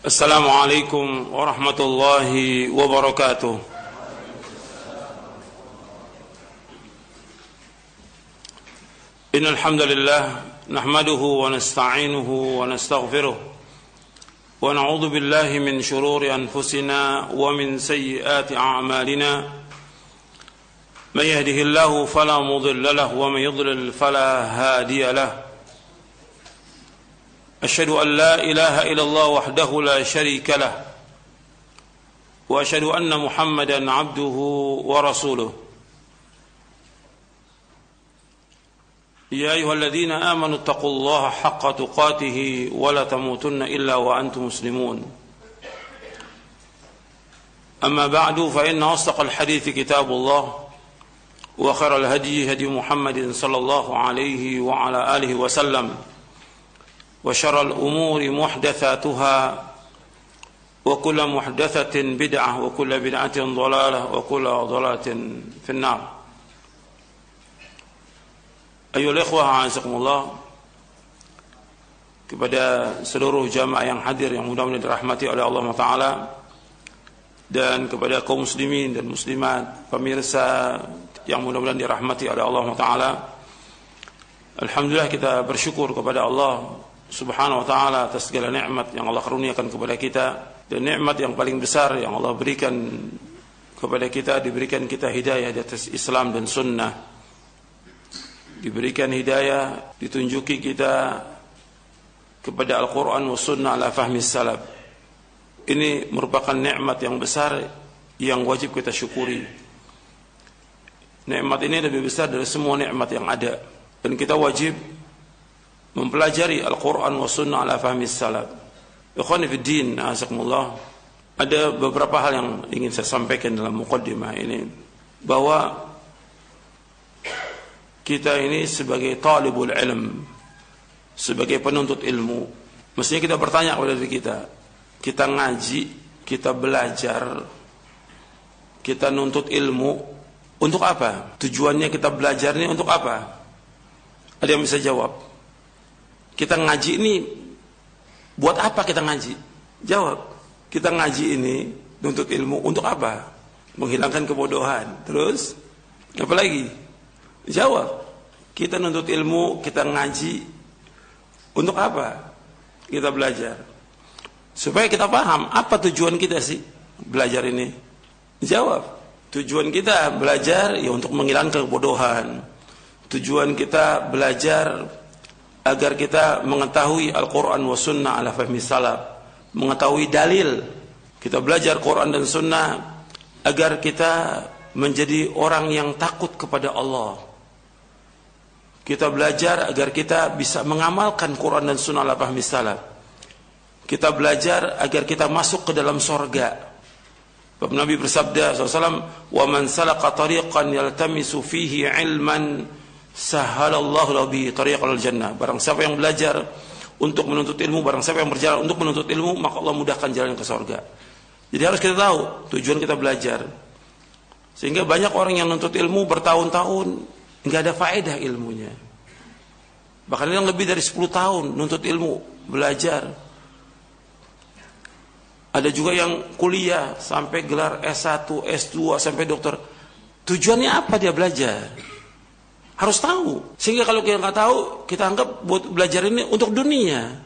السلام عليكم ورحمة الله وبركاته. إن الحمد لله نحمده ونستعينه ونستغفره ونعوذ بالله من شرور أنفسنا ومن سيئات أعمالنا. من يهده الله فلا مضل له ومن يضلل فلا هادي له. أشهد أن لا إله إلا الله وحده لا شريك له وأشهد أن محمدا عبده ورسوله. يا أيها الذين آمنوا اتقوا الله حق تقاته ولا تموتن إلا وأنتم مسلمون. أما بعد فإن أصدق الحديث كتاب الله وخير الهدي هدي محمد صلى الله عليه وعلى آله وسلم وشر الأمور محدثاتها وكل محدثة بدعة وكل بدعة ضلالة وكل ضلالة في النار. Ayyuhal ikhwah a'azakumullah, kepada seluruh jamaah yang hadir yang mudah-mudahan dirahmati oleh Allah Ta'ala, dan kepada kaum muslimin dan muslimat pemirsa yang mudah-mudahan dirahmati oleh Allah Ta'ala. Alhamdulillah, kita bersyukur kepada Allah Subhanahu wa ta'ala atas segala nikmat yang Allah karuniakan kepada kita, dan nikmat yang paling besar yang Allah berikan kepada kita, diberikan kita hidayah di atas Islam dan sunnah, diberikan hidayah, ditunjuki kita kepada Al-Quran wa sunnah ala fahmi salaf. Ini merupakan nikmat yang besar yang wajib kita syukuri. Nikmat ini lebih besar dari semua nikmat yang ada, dan kita wajib mempelajari Al-Quran wa sunnah ala fahmi salaf. Ikhwani fi din, azakumullah, ada beberapa hal yang ingin saya sampaikan dalam muqaddimah ini, bahwa kita ini sebagai talibul ilm, sebagai penuntut ilmu, mestinya kita bertanya kepada diri kita. Kita ngaji, kita belajar, kita nuntut ilmu untuk apa? Tujuannya kita belajar ini untuk apa? Ada yang bisa jawab? Kita ngaji ini buat apa kita ngaji? Jawab. Kita ngaji ini nuntut ilmu untuk apa? Menghilangkan kebodohan. Terus apa lagi? Jawab. Kita nuntut ilmu, kita ngaji untuk apa? Kita belajar supaya kita paham apa tujuan kita sih belajar ini. Jawab. Tujuan kita belajar ya untuk menghilangkan kebodohan. Tujuan kita belajar agar kita mengetahui Al-Quran wa sunnah ala fahmi salaf, mengetahui dalil. Kita belajar Quran dan sunnah agar kita menjadi orang yang takut kepada Allah. Kita belajar agar kita bisa mengamalkan Quran dan sunnah ala fahmi salaf. Kita belajar agar kita masuk ke dalam sorga. Nabi bersabda SAW, wa man salaka tariqan yaltamisu fihi ilman sahalallahu lahu bihi tariqal jannah. Barang siapa yang belajar untuk menuntut ilmu, barang siapa yang berjalan untuk menuntut ilmu, maka Allah mudahkan jalan ke surga. Jadi harus kita tahu tujuan kita belajar. Sehingga banyak orang yang menuntut ilmu bertahun-tahun enggak ada faedah ilmunya. Bahkan yang lebih dari 10 tahun menuntut ilmu, belajar. Ada juga yang kuliah sampai gelar S1, S2 sampai dokter. Tujuannya apa dia belajar? Harus tahu. Sehingga kalau kita nggak tahu, kita anggap buat belajar ini untuk dunia.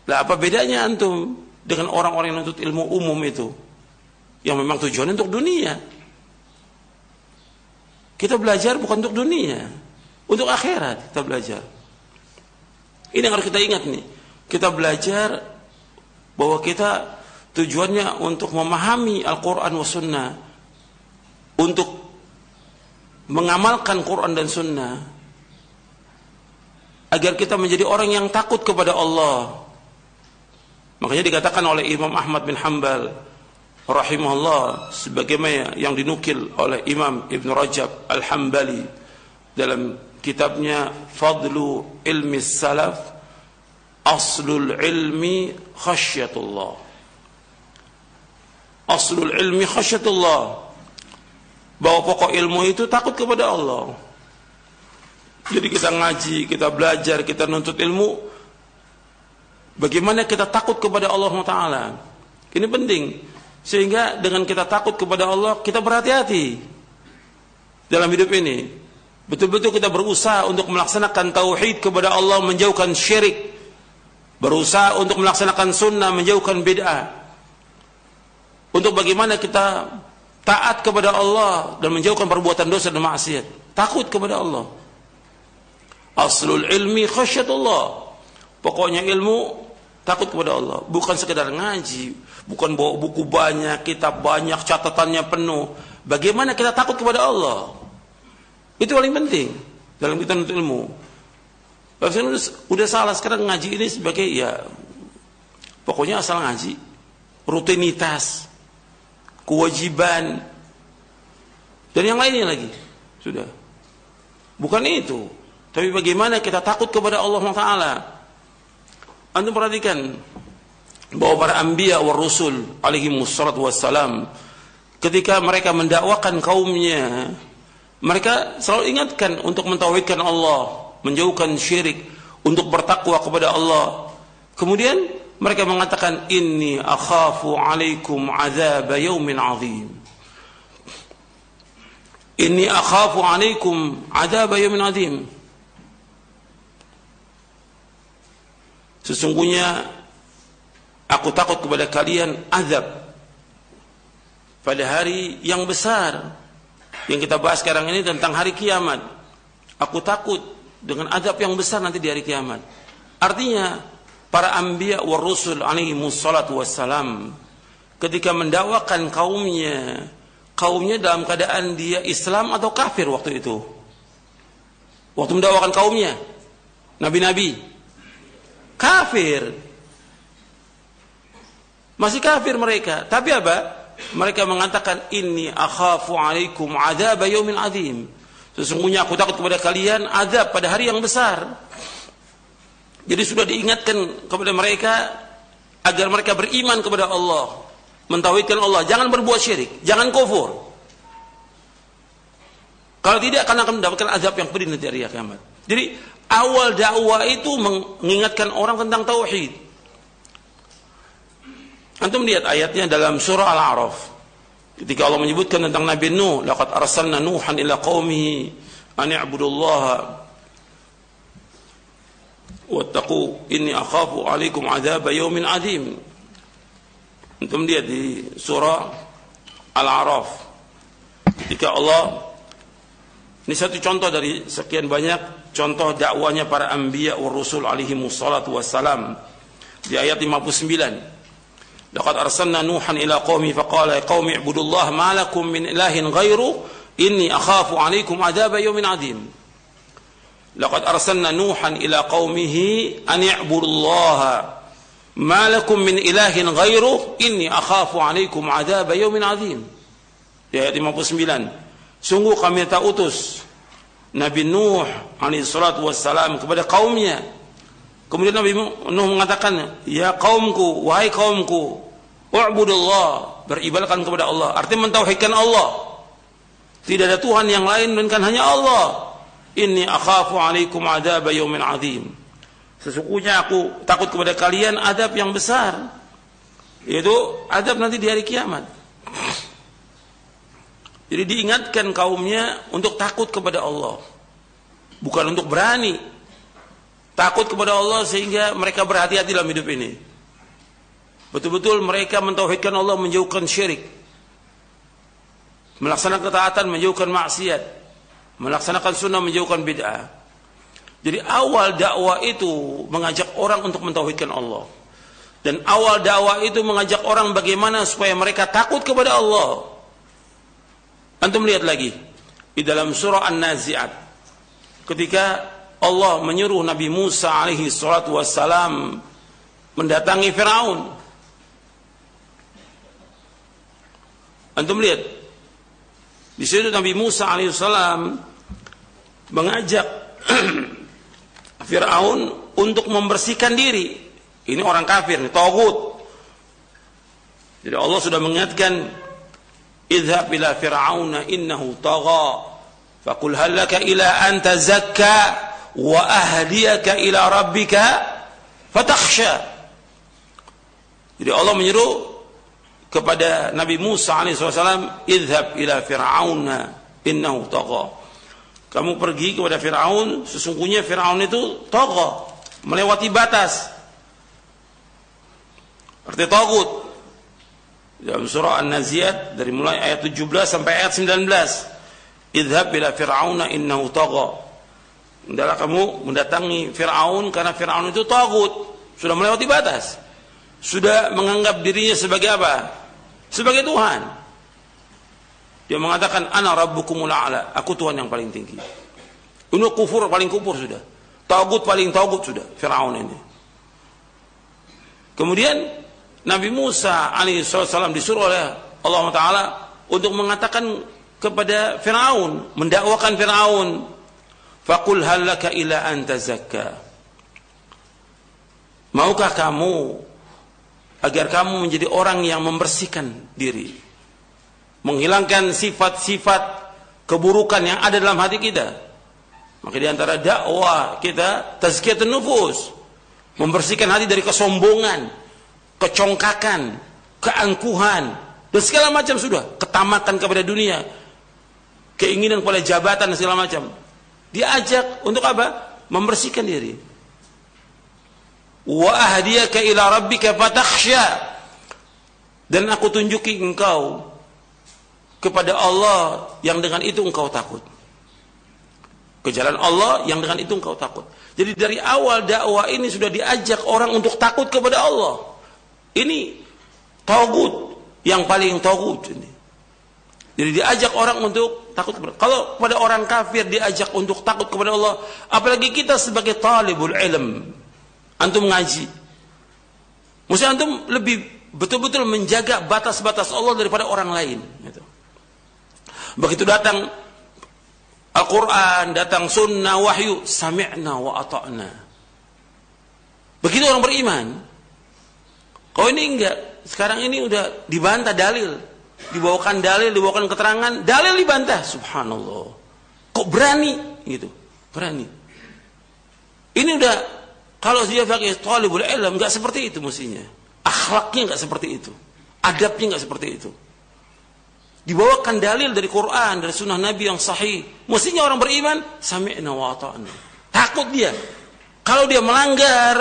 Lah apa bedanya antum dengan orang-orang yang nuntut ilmu umum itu, yang memang tujuannya untuk dunia? Kita belajar bukan untuk dunia, untuk akhirat kita belajar. Ini yang harus kita ingat nih. Kita belajar bahwa kita tujuannya untuk memahami Al-Quran wa sunnah, untuk mengamalkan Quran dan sunnah, agar kita menjadi orang yang takut kepada Allah. Makanya dikatakan oleh Imam Ahmad bin Hanbal rahimahullah, sebagaimana yang dinukil oleh Imam Ibn Rajab Al-Hambali dalam kitabnya Fadlu Ilmi Salaf, Aslul Ilmi Khasyatullah. Aslul Ilmi Khasyatullah, bahwa pokok ilmu itu takut kepada Allah. Jadi kita ngaji, kita belajar, kita nuntut ilmu Bagaimana kita takut kepada Allah Ta'ala. Ini penting. Sehingga dengan kita takut kepada Allah, kita berhati-hati dalam hidup ini. Betul-betul kita berusaha untuk melaksanakan tauhid kepada Allah, menjauhkan syirik. Berusaha untuk melaksanakan sunnah, menjauhkan bid'ah. Untuk bagaimana kita taat kepada Allah dan menjauhkan perbuatan dosa dan maksiat. Takut kepada Allah. Aslul ilmi khasyatullah. Pokoknya ilmu takut kepada Allah. Bukan sekedar ngaji, bukan bawa buku banyak, kitab banyak, catatannya penuh. Bagaimana kita takut kepada Allah? Itu paling penting dalam kita menuntut ilmu. Udah salah sekarang ngaji ini sebagai ya pokoknya asal ngaji, rutinitas, kewajiban, dan yang lainnya lagi. Sudah. Bukan itu. Tapi bagaimana kita takut kepada Allah Ta'ala. Antum perhatikan bahwa para anbiya wa rusul alaihi wassalatu wassalam, ketika mereka mendakwakan kaumnya, mereka selalu ingatkan untuk mentauhidkan Allah, menjauhkan syirik, untuk bertakwa kepada Allah. Kemudian mereka mengatakan, inni akhafu alaikum azab yaumin azim. Inni akhafu alaikum azab yaumin azim. Sesungguhnya aku takut kepada kalian azab pada hari yang besar. Yang kita bahas sekarang ini tentang hari kiamat. Aku takut dengan azab yang besar nanti di hari kiamat. Artinya para anbiya wa rusul alaihi wassalatu wassalam ketika mendakwakan kaumnya dalam keadaan dia Islam atau kafir waktu itu. Waktu mendakwakan kaumnya, nabi-nabi kafir, masih kafir mereka. Tapi apa? Mereka mengatakan, inni akhafu alaikum adzab yaumin azim. Sesungguhnya aku takut kepada kalian azab pada hari yang besar. Jadi sudah diingatkan kepada mereka agar mereka beriman kepada Allah, mentauhidkan Allah, jangan berbuat syirik, jangan kufur. Kalau tidak akan mendapatkan azab yang pedih nanti hari kiamat. Jadi awal dakwah itu mengingatkan orang tentang tauhid. Antum lihat ayatnya dalam surah Al-A'raf. Ketika Allah menyebutkan tentang Nabi Nuh, laqad arsalna Nuhan ila qaumihi an i'budullaha wattaqu inni akhafu 'alaikum 'adzab yaumin 'adzim. Antum lihat di surah Al-A'raf. Ketika Allah, ini satu contoh dari sekian banyak contoh dakwanya para anbiya wa rusul alaihi wassalatu wassalam. Di ayat 59. Laqad arsalna Nuhan ila qaumi faqala ya qaumi ibudullaha ma lakum min ilahin ghairu inni akhafu 'alaikum 'adzab yaumin 'adzim. Laqad arsalna Nuhan ila qaumihi an i'budullaha ma lakum min ilahin ghairu inni akhafu 'alaikum 'adzab yaumin 'adzim. Di ayat 59. Sungguh kami telah utus Nabi Nuh alaihi salatu wassalam kepada kaumnya. Kemudian Nabi Nuh mengatakan, ya kaumku, wahai kaumku, u'budullah, beribadahkan kepada Allah. Artinya mentauhidkan Allah. Tidak ada Tuhan yang lain melainkan hanya Allah. Inni akhafu 'alaikum 'adzab yaumin 'adzim. Sesungguhnya aku takut kepada kalian azab yang besar, yaitu azab nanti di hari kiamat. Jadi diingatkan kaumnya untuk takut kepada Allah, bukan untuk berani. Takut kepada Allah sehingga mereka berhati-hati dalam hidup ini. Betul-betul mereka mentauhidkan Allah, menjauhkan syirik, melaksanakan ketaatan, menjauhkan maksiat, melaksanakan sunnah, menjauhkan bid'ah. Jadi awal dakwah itu mengajak orang untuk mentauhidkan Allah. Dan awal dakwah itu mengajak orang bagaimana supaya mereka takut kepada Allah. Antum lihat lagi di dalam surah An-Nazi'at, ketika Allah menyuruh Nabi Musa alaihi salatu wassalam mendatangi Firaun. Antum lihat di situ Nabi Musa alaihi salam mengajak Firaun untuk membersihkan diri. Ini orang kafir, ini taghut. Jadi Allah sudah mengingatkan, idhab ila fir'auna innahu tagha faqul hal laka ila an tazakka wa ahdiyaka ila rabbika fatakhsha. Jadi Allah menyuruh kepada Nabi Musa alaihissalam, idhab ila fir'auna innahu tagha. Kamu pergi kepada Fir'aun, sesungguhnya Fir'aun itu tagha, melewati batas. Arti tagut dalam surah An-Naziat dari mulai ayat 17 sampai ayat 19. Idhab ila fir'auna innahu tagha. Hendaklah kamu mendatangi Fir'aun karena Fir'aun itu tagut, sudah melewati batas. Sudah menganggap dirinya sebagai apa? Sebagai Tuhan. Dia mengatakan ana rabbukumul a'la, aku Tuhan yang paling tinggi. Ini kufur, paling kufur sudah. Tagut paling tagut sudah Fir'aun ini. Kemudian Nabi Musa alaihissalam disuruh oleh Allah Ta'ala untuk mengatakan kepada Fir'aun, mendakwakan Fir'aun, faqul hal laka ila an tazakka. Maukah kamu agar kamu menjadi orang yang membersihkan diri, menghilangkan sifat-sifat keburukan yang ada dalam hati kita? Maka di antara dakwah kita tazkiyatun nufus, membersihkan hati dari kesombongan, kecongkakan, keangkuhan, dan segala macam sudah, ketamakan kepada dunia, keinginan kepada jabatan dan segala macam. Diajak untuk apa? Membersihkan diri. Wa ahdiyaka ila rabbika fatakhsha. Dan aku tunjuki engkau kepada Allah yang dengan itu engkau takut. Ke jalan Allah yang dengan itu engkau takut. Jadi dari awal dakwah ini sudah diajak orang untuk takut kepada Allah. Ini tagut yang paling tagut ini. Jadi diajak orang untuk takut kepada Allah. Kalau pada orang kafir diajak untuk takut kepada Allah, apalagi kita sebagai talibul ilm, antum ngaji, mesti antum lebih betul-betul menjaga batas-batas Allah daripada orang lain. Begitu datang Al-Quran, datang sunnah, wahyu, sami'na wa ata'na. Begitu orang beriman. Kalau ini enggak, sekarang ini udah dibantah dalil, dibawakan dalil, dibawakan keterangan, dalil dibantah. Subhanallah, kok berani gitu, berani. Ini udah, kalau dia pakai talibul ilm, enggak seperti itu mestinya. Akhlaknya enggak seperti itu, adabnya enggak seperti itu. Dibawakan dalil dari Quran, dari sunnah Nabi yang sahih. Mestinya orang beriman, sami'na wa ata'na. Takut dia. Kalau dia melanggar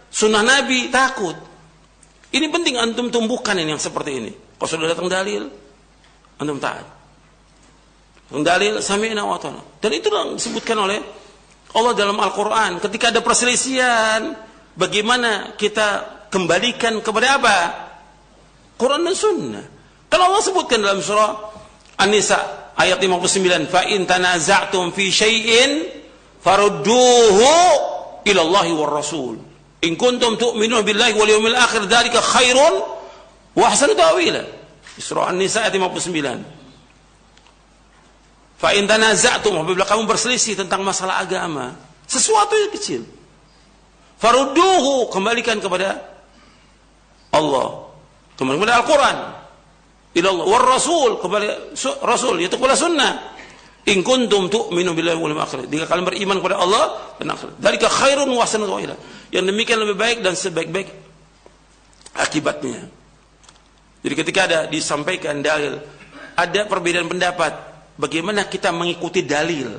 sunnah Nabi, takut. Ini penting antum tumbuhkan ini yang seperti ini. Kalau sudah datang dalil, antum taat. Datang dalil, sami'na wa ata'na. Dan itu yang disebutkan oleh Allah dalam Al-Quran. Ketika ada perselisihan, bagaimana kita kembalikan kepada apa? Quran dan sunnah. Kalau Allah sebutkan dalam surah An-Nisa ayat 59, fa in tanaza'tum fi syai'in farudduhu ila Allahi war Rasul. In kuntum tu'minuna billahi wal yawmil akhir dzalika khairun wa ahsanu ta'wila. Surah An-Nisa ayat 59. Fa in tanaza'tum, apabila kamu berselisih tentang masalah agama, sesuatu yang kecil, farudduhu, kembalikan kepada Allah, kembali kepada Al-Quran, ila Allah war Rasul, kepada Rasul, yaitu kepada sunnah. In kuntum tu'minu billahi wal yawmil akhir, jika kalian beriman kepada Allah dan akhirat, dzalika khairun wa ahsanu ta'wila. Yang demikian lebih baik dan sebaik-baik akibatnya. Jadi ketika ada disampaikan dalil, ada perbedaan pendapat, bagaimana kita mengikuti dalil?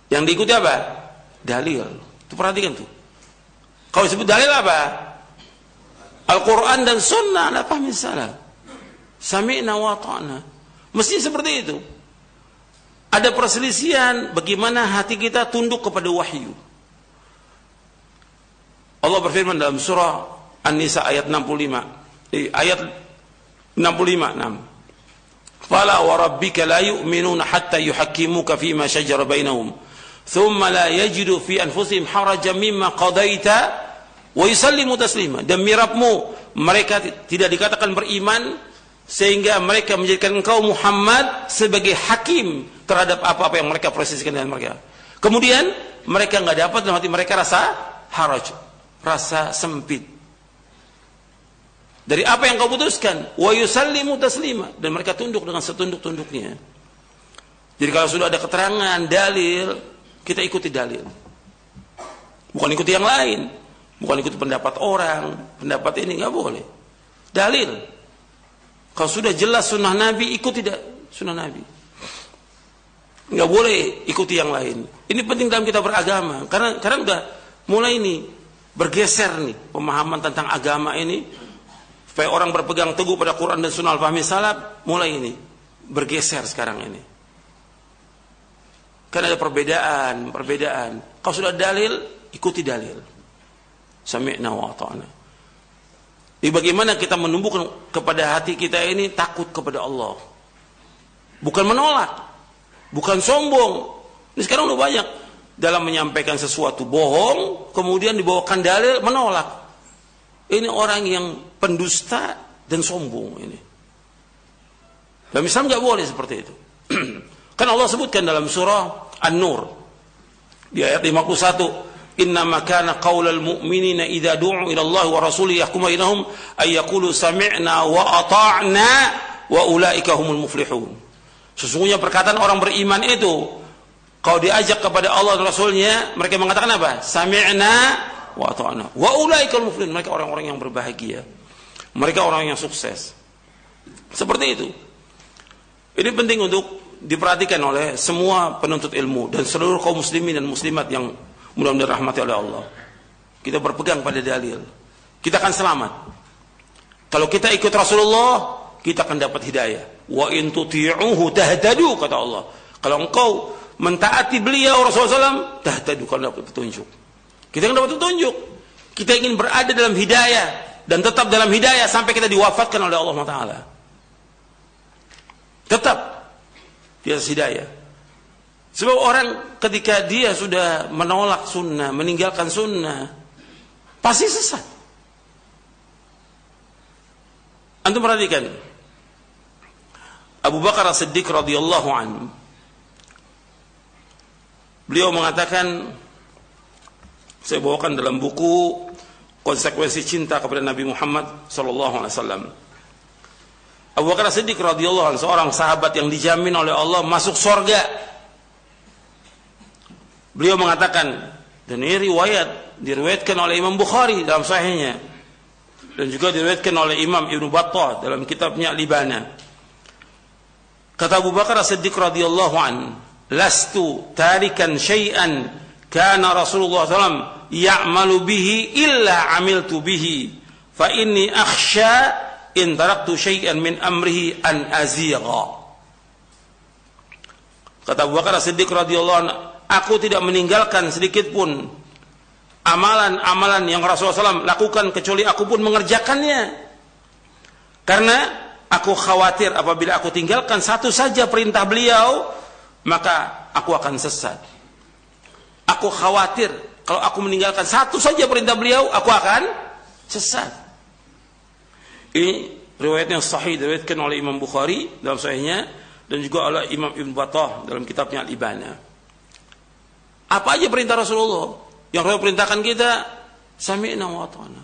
Yang diikuti apa? Dalil. Itu perhatikan tuh. Kalau disebut dalil apa? Al-Quran dan sunnah, apa misalnya? Sami'na wa ta'na. Mesti seperti itu. Ada perselisihan, bagaimana hati kita tunduk kepada wahyu. Allah berfirman dalam surah An-Nisa ayat 65. Ayat 65. Fala wa rabbika la yu'minuna hatta yuhakkimuka fima shajara bainahum. Thumma la yajidu fi anfusihim harajan mimma qadaita wa yusallimu taslima. Demi Rabbmu, mereka tidak dikatakan beriman sehingga mereka menjadikan engkau Muhammad sebagai hakim terhadap apa-apa yang mereka proseskan dengan mereka. Kemudian mereka enggak dapat dalam hati mereka rasa haraj, rasa sempit dari apa yang kau putuskan. Wa yusallimu taslima, dan mereka tunduk dengan setunduk-tunduknya. Jadi kalau sudah ada keterangan, dalil, kita ikuti dalil. Bukan ikuti yang lain, bukan ikuti pendapat orang, pendapat ini enggak boleh. Dalil. Kalau sudah jelas sunnah Nabi, ikuti sunnah Nabi. Nggak boleh ikuti yang lain. Ini penting dalam kita beragama. Karena udah mulai nih bergeser nih pemahaman tentang agama ini. Supaya orang berpegang teguh pada Quran dan Sunnah al-fahmi salaf, mulai ini bergeser sekarang ini. Karena ada perbedaan. Kalau sudah dalil, ikuti dalil. Sami'na wa ata'na. Jadi bagaimana kita menumbuhkan kepada hati kita ini takut kepada Allah. Bukan menolak, bukan sombong. Ini sekarang udah banyak dalam menyampaikan sesuatu bohong, kemudian dibawakan dalil menolak. Ini orang yang pendusta dan sombong ini. Dalam Islam nggak boleh seperti itu. Kan Allah sebutkan dalam surah An-Nur di ayat 51, "Innama kana qaulal mu'minina idza du'u ila Allah wa rasulihi yahkum bainahum ay yaqulu sami'na wa ata'na wa ulaika humul muflihun." Sesungguhnya perkataan orang beriman itu kalau diajak kepada Allah dan Rasulnya, mereka mengatakan apa? Sami'na wa ata'na wa ulaika humul muflihun. Mereka orang-orang yang berbahagia. Mereka orang yang sukses. Seperti itu. Ini penting untuk diperhatikan oleh semua penuntut ilmu dan seluruh kaum muslimin dan muslimat yang mudah-mudahan dirahmati oleh Allah. Kita berpegang pada dalil, kita akan selamat. Kalau kita ikut Rasulullah, kita akan dapat hidayah. Wa in tuti'uhu tahtadu, kata Allah. Kalau engkau mentaati beliau Rasulullah SAW, tahtadu, kalau dapat petunjuk. Kita akan dapat petunjuk. Kita ingin berada dalam hidayah dan tetap dalam hidayah sampai kita diwafatkan oleh Allah Taala. Tetap di atas hidayah. Sebab orang ketika dia sudah menolak sunnah, meninggalkan sunnah, pasti sesat. Antum perhatikan Abu Bakar As-Siddiq radhiyallahu anhu. Beliau mengatakan, saya bawakan dalam buku Konsekuensi Cinta kepada Nabi Muhammad sallallahu alaihi wasallam. Abu Bakar As-Siddiq radhiyallahu anhu, seorang sahabat yang dijamin oleh Allah masuk surga. Beliau mengatakan, dan ini diriwayatkan oleh Imam Bukhari dalam sahihnya, dan juga diriwayatkan oleh Imam Ibnu Battah dalam kitabnya Al-Ibana. Kata Abu Bakar As-Siddiq radhiyallahu anhu, "Lastu tarikan syai'an kana Rasulullah SAW ya'malu bihi illa 'amiltu bihi, fa inni akhsha in taraktu syai'an min amrihi an azigha." Kata Abu Bakar As-Siddiq radhiyallahu anhu, aku tidak meninggalkan sedikit pun amalan-amalan yang Rasulullah SAW lakukan kecuali aku pun mengerjakannya. Karena aku khawatir apabila aku tinggalkan satu saja perintah beliau, maka aku akan sesat. Aku khawatir kalau aku meninggalkan satu saja perintah beliau, aku akan sesat. Ini riwayat yang sahih diriwayatkan oleh Imam Bukhari dalam sahihnya dan juga oleh Imam Ibnu Battah dalam kitabnya Al-Ibana. Apa aja perintah Rasulullah yang Rasul perintahkan kita, sami'na wa ata'na.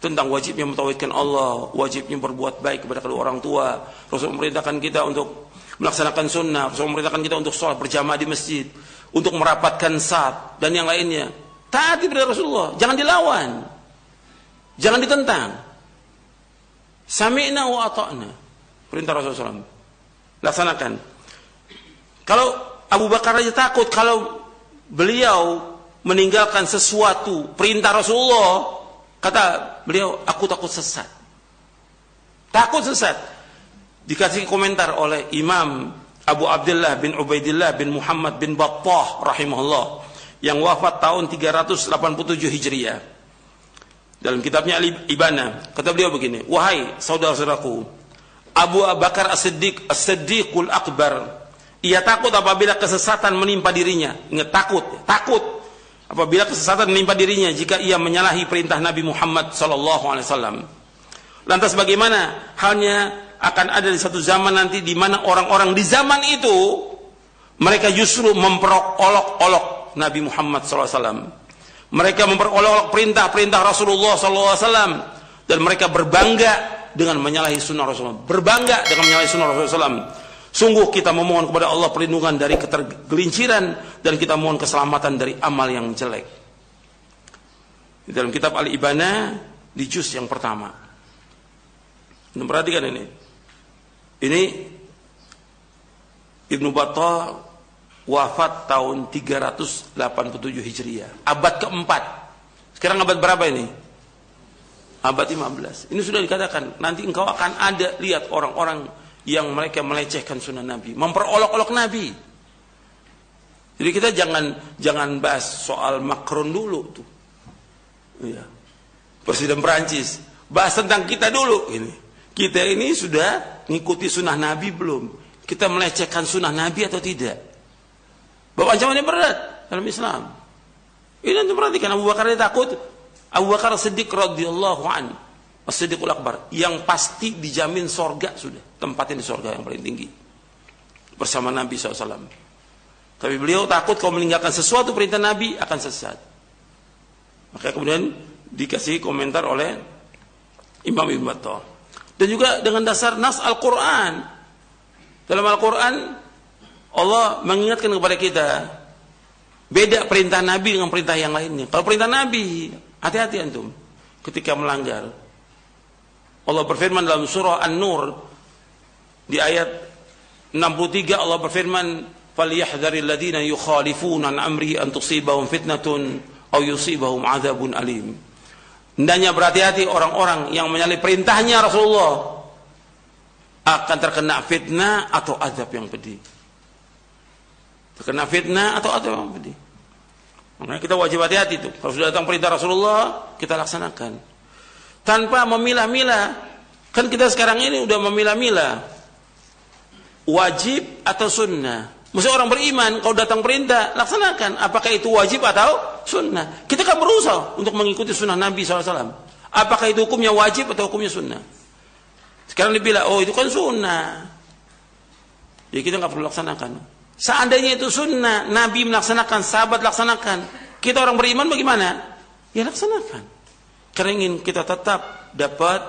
Tentang wajibnya mentauhidkan Allah, wajibnya berbuat baik kepada kedua orang tua. Rasul memerintahkan kita untuk melaksanakan sunnah, Rasul memerintahkan kita untuk sholat berjamaah di masjid, untuk merapatkan saf dan yang lainnya. Taati perintah Rasulullah, jangan dilawan, jangan ditentang. Sami'na wa ata'na, perintah Rasulullah SAW, laksanakan. Kalau Abu Bakar aja takut kalau beliau meninggalkan sesuatu perintah Rasulullah, kata beliau, aku takut sesat. Takut sesat. Dikasih komentar oleh Imam Abu Abdullah bin Ubaidillah bin Muhammad bin Battah rahimahullah yang wafat tahun 387 Hijriah. Dalam kitabnya Al-Ibana, kata beliau begini, wahai saudara-saudaraku, Abu Bakar As-Siddiq, As-Siddiqul Akbar, ia takut apabila kesesatan menimpa dirinya. Ingat, takut apabila kesesatan menimpa dirinya jika ia menyalahi perintah Nabi Muhammad SAW. Lantas bagaimana halnya akan ada di satu zaman nanti di mana orang-orang di zaman itu mereka justru memperolok-olok Nabi Muhammad SAW. Mereka memperolok perintah-perintah Rasulullah SAW dan mereka berbangga dengan menyalahi sunnah Rasulullah. Berbangga dengan menyalahi sunnah Rasulullah SAW. Sungguh kita memohon kepada Allah perlindungan dari ketergelinciran dan kita mohon keselamatan dari amal yang jelek. Di dalam kitab Al-Ibana di juz yang pertama. Perhatikan ini. Ini Ibnu Battah wafat tahun 387 Hijriah, abad keempat. Sekarang abad berapa ini? Abad 15. Ini sudah dikatakan, nanti engkau akan ada lihat orang-orang yang mereka melecehkan sunnah Nabi, memperolok-olok Nabi. Jadi kita jangan bahas soal Macron dulu tuh. Iya. Presiden Perancis. Bahas tentang kita dulu ini. Kita ini sudah ngikuti sunnah Nabi belum? Kita melecehkan sunnah Nabi atau tidak? Bahwa ancamannya berat dalam Islam. Ini nanti perhatikan, Abu Bakar dia takut. Abu Bakar Siddiq radhiyallahu anhu, As-Siddiqul Akbar, yang pasti dijamin sorga sudah, tempatnya di sorga yang paling tinggi bersama Nabi SAW. Tapi beliau takut kalau meninggalkan sesuatu perintah Nabi akan sesat. Maka kemudian dikasih komentar oleh Imam Ibn Battah. Dan juga dengan dasar nas Al-Quran. Dalam Al-Quran Allah mengingatkan kepada kita, beda perintah Nabi dengan perintah yang lainnya. Kalau perintah Nabi, hati-hati antum ketika melanggar. Allah berfirman dalam surah An-Nur di ayat 63, Allah berfirman, "Falyahdharil ladzina yukhalifuna an amri an tusibahum fitnatun aw yusibahum adzabun alim." Hendaknya berhati-hati orang-orang yang menyalahi perintahnya Rasulullah akan terkena fitnah atau azab yang pedih. Terkena fitnah atau azab yang pedih. Makanya kita wajib hati-hati itu. Kalau sudah datang perintah Rasulullah, kita laksanakan. Tanpa memilah-milah. Kan kita sekarang ini udah memilah-milah. Wajib atau sunnah. Maksudnya orang beriman, kalau datang perintah, laksanakan. Apakah itu wajib atau sunnah? Kita kan berusaha untuk mengikuti sunnah Nabi SAW. Apakah itu hukumnya wajib atau hukumnya sunnah? Sekarang dibilang, oh itu kan sunnah. Jadi kita nggak perlu laksanakan. Seandainya itu sunnah, Nabi melaksanakan, sahabat laksanakan, kita orang beriman bagaimana? Ya laksanakan. Karena ingin kita tetap dapat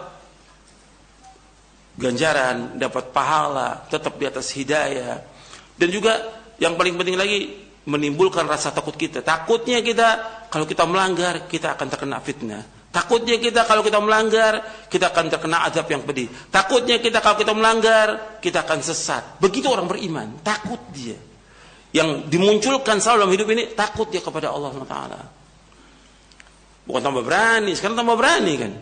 ganjaran, dapat pahala, tetap di atas hidayah. Dan juga yang paling penting lagi, menimbulkan rasa takut kita. Takutnya kita kalau kita melanggar, kita akan terkena fitnah. Takutnya kita kalau kita melanggar, kita akan terkena azab yang pedih. Takutnya kita kalau kita melanggar, kita akan sesat. Begitu orang beriman, takut dia. Yang dimunculkan selalu dalam hidup ini, takut dia kepada Allah SWT. Bukan tambah berani, sekarang tambah berani kan,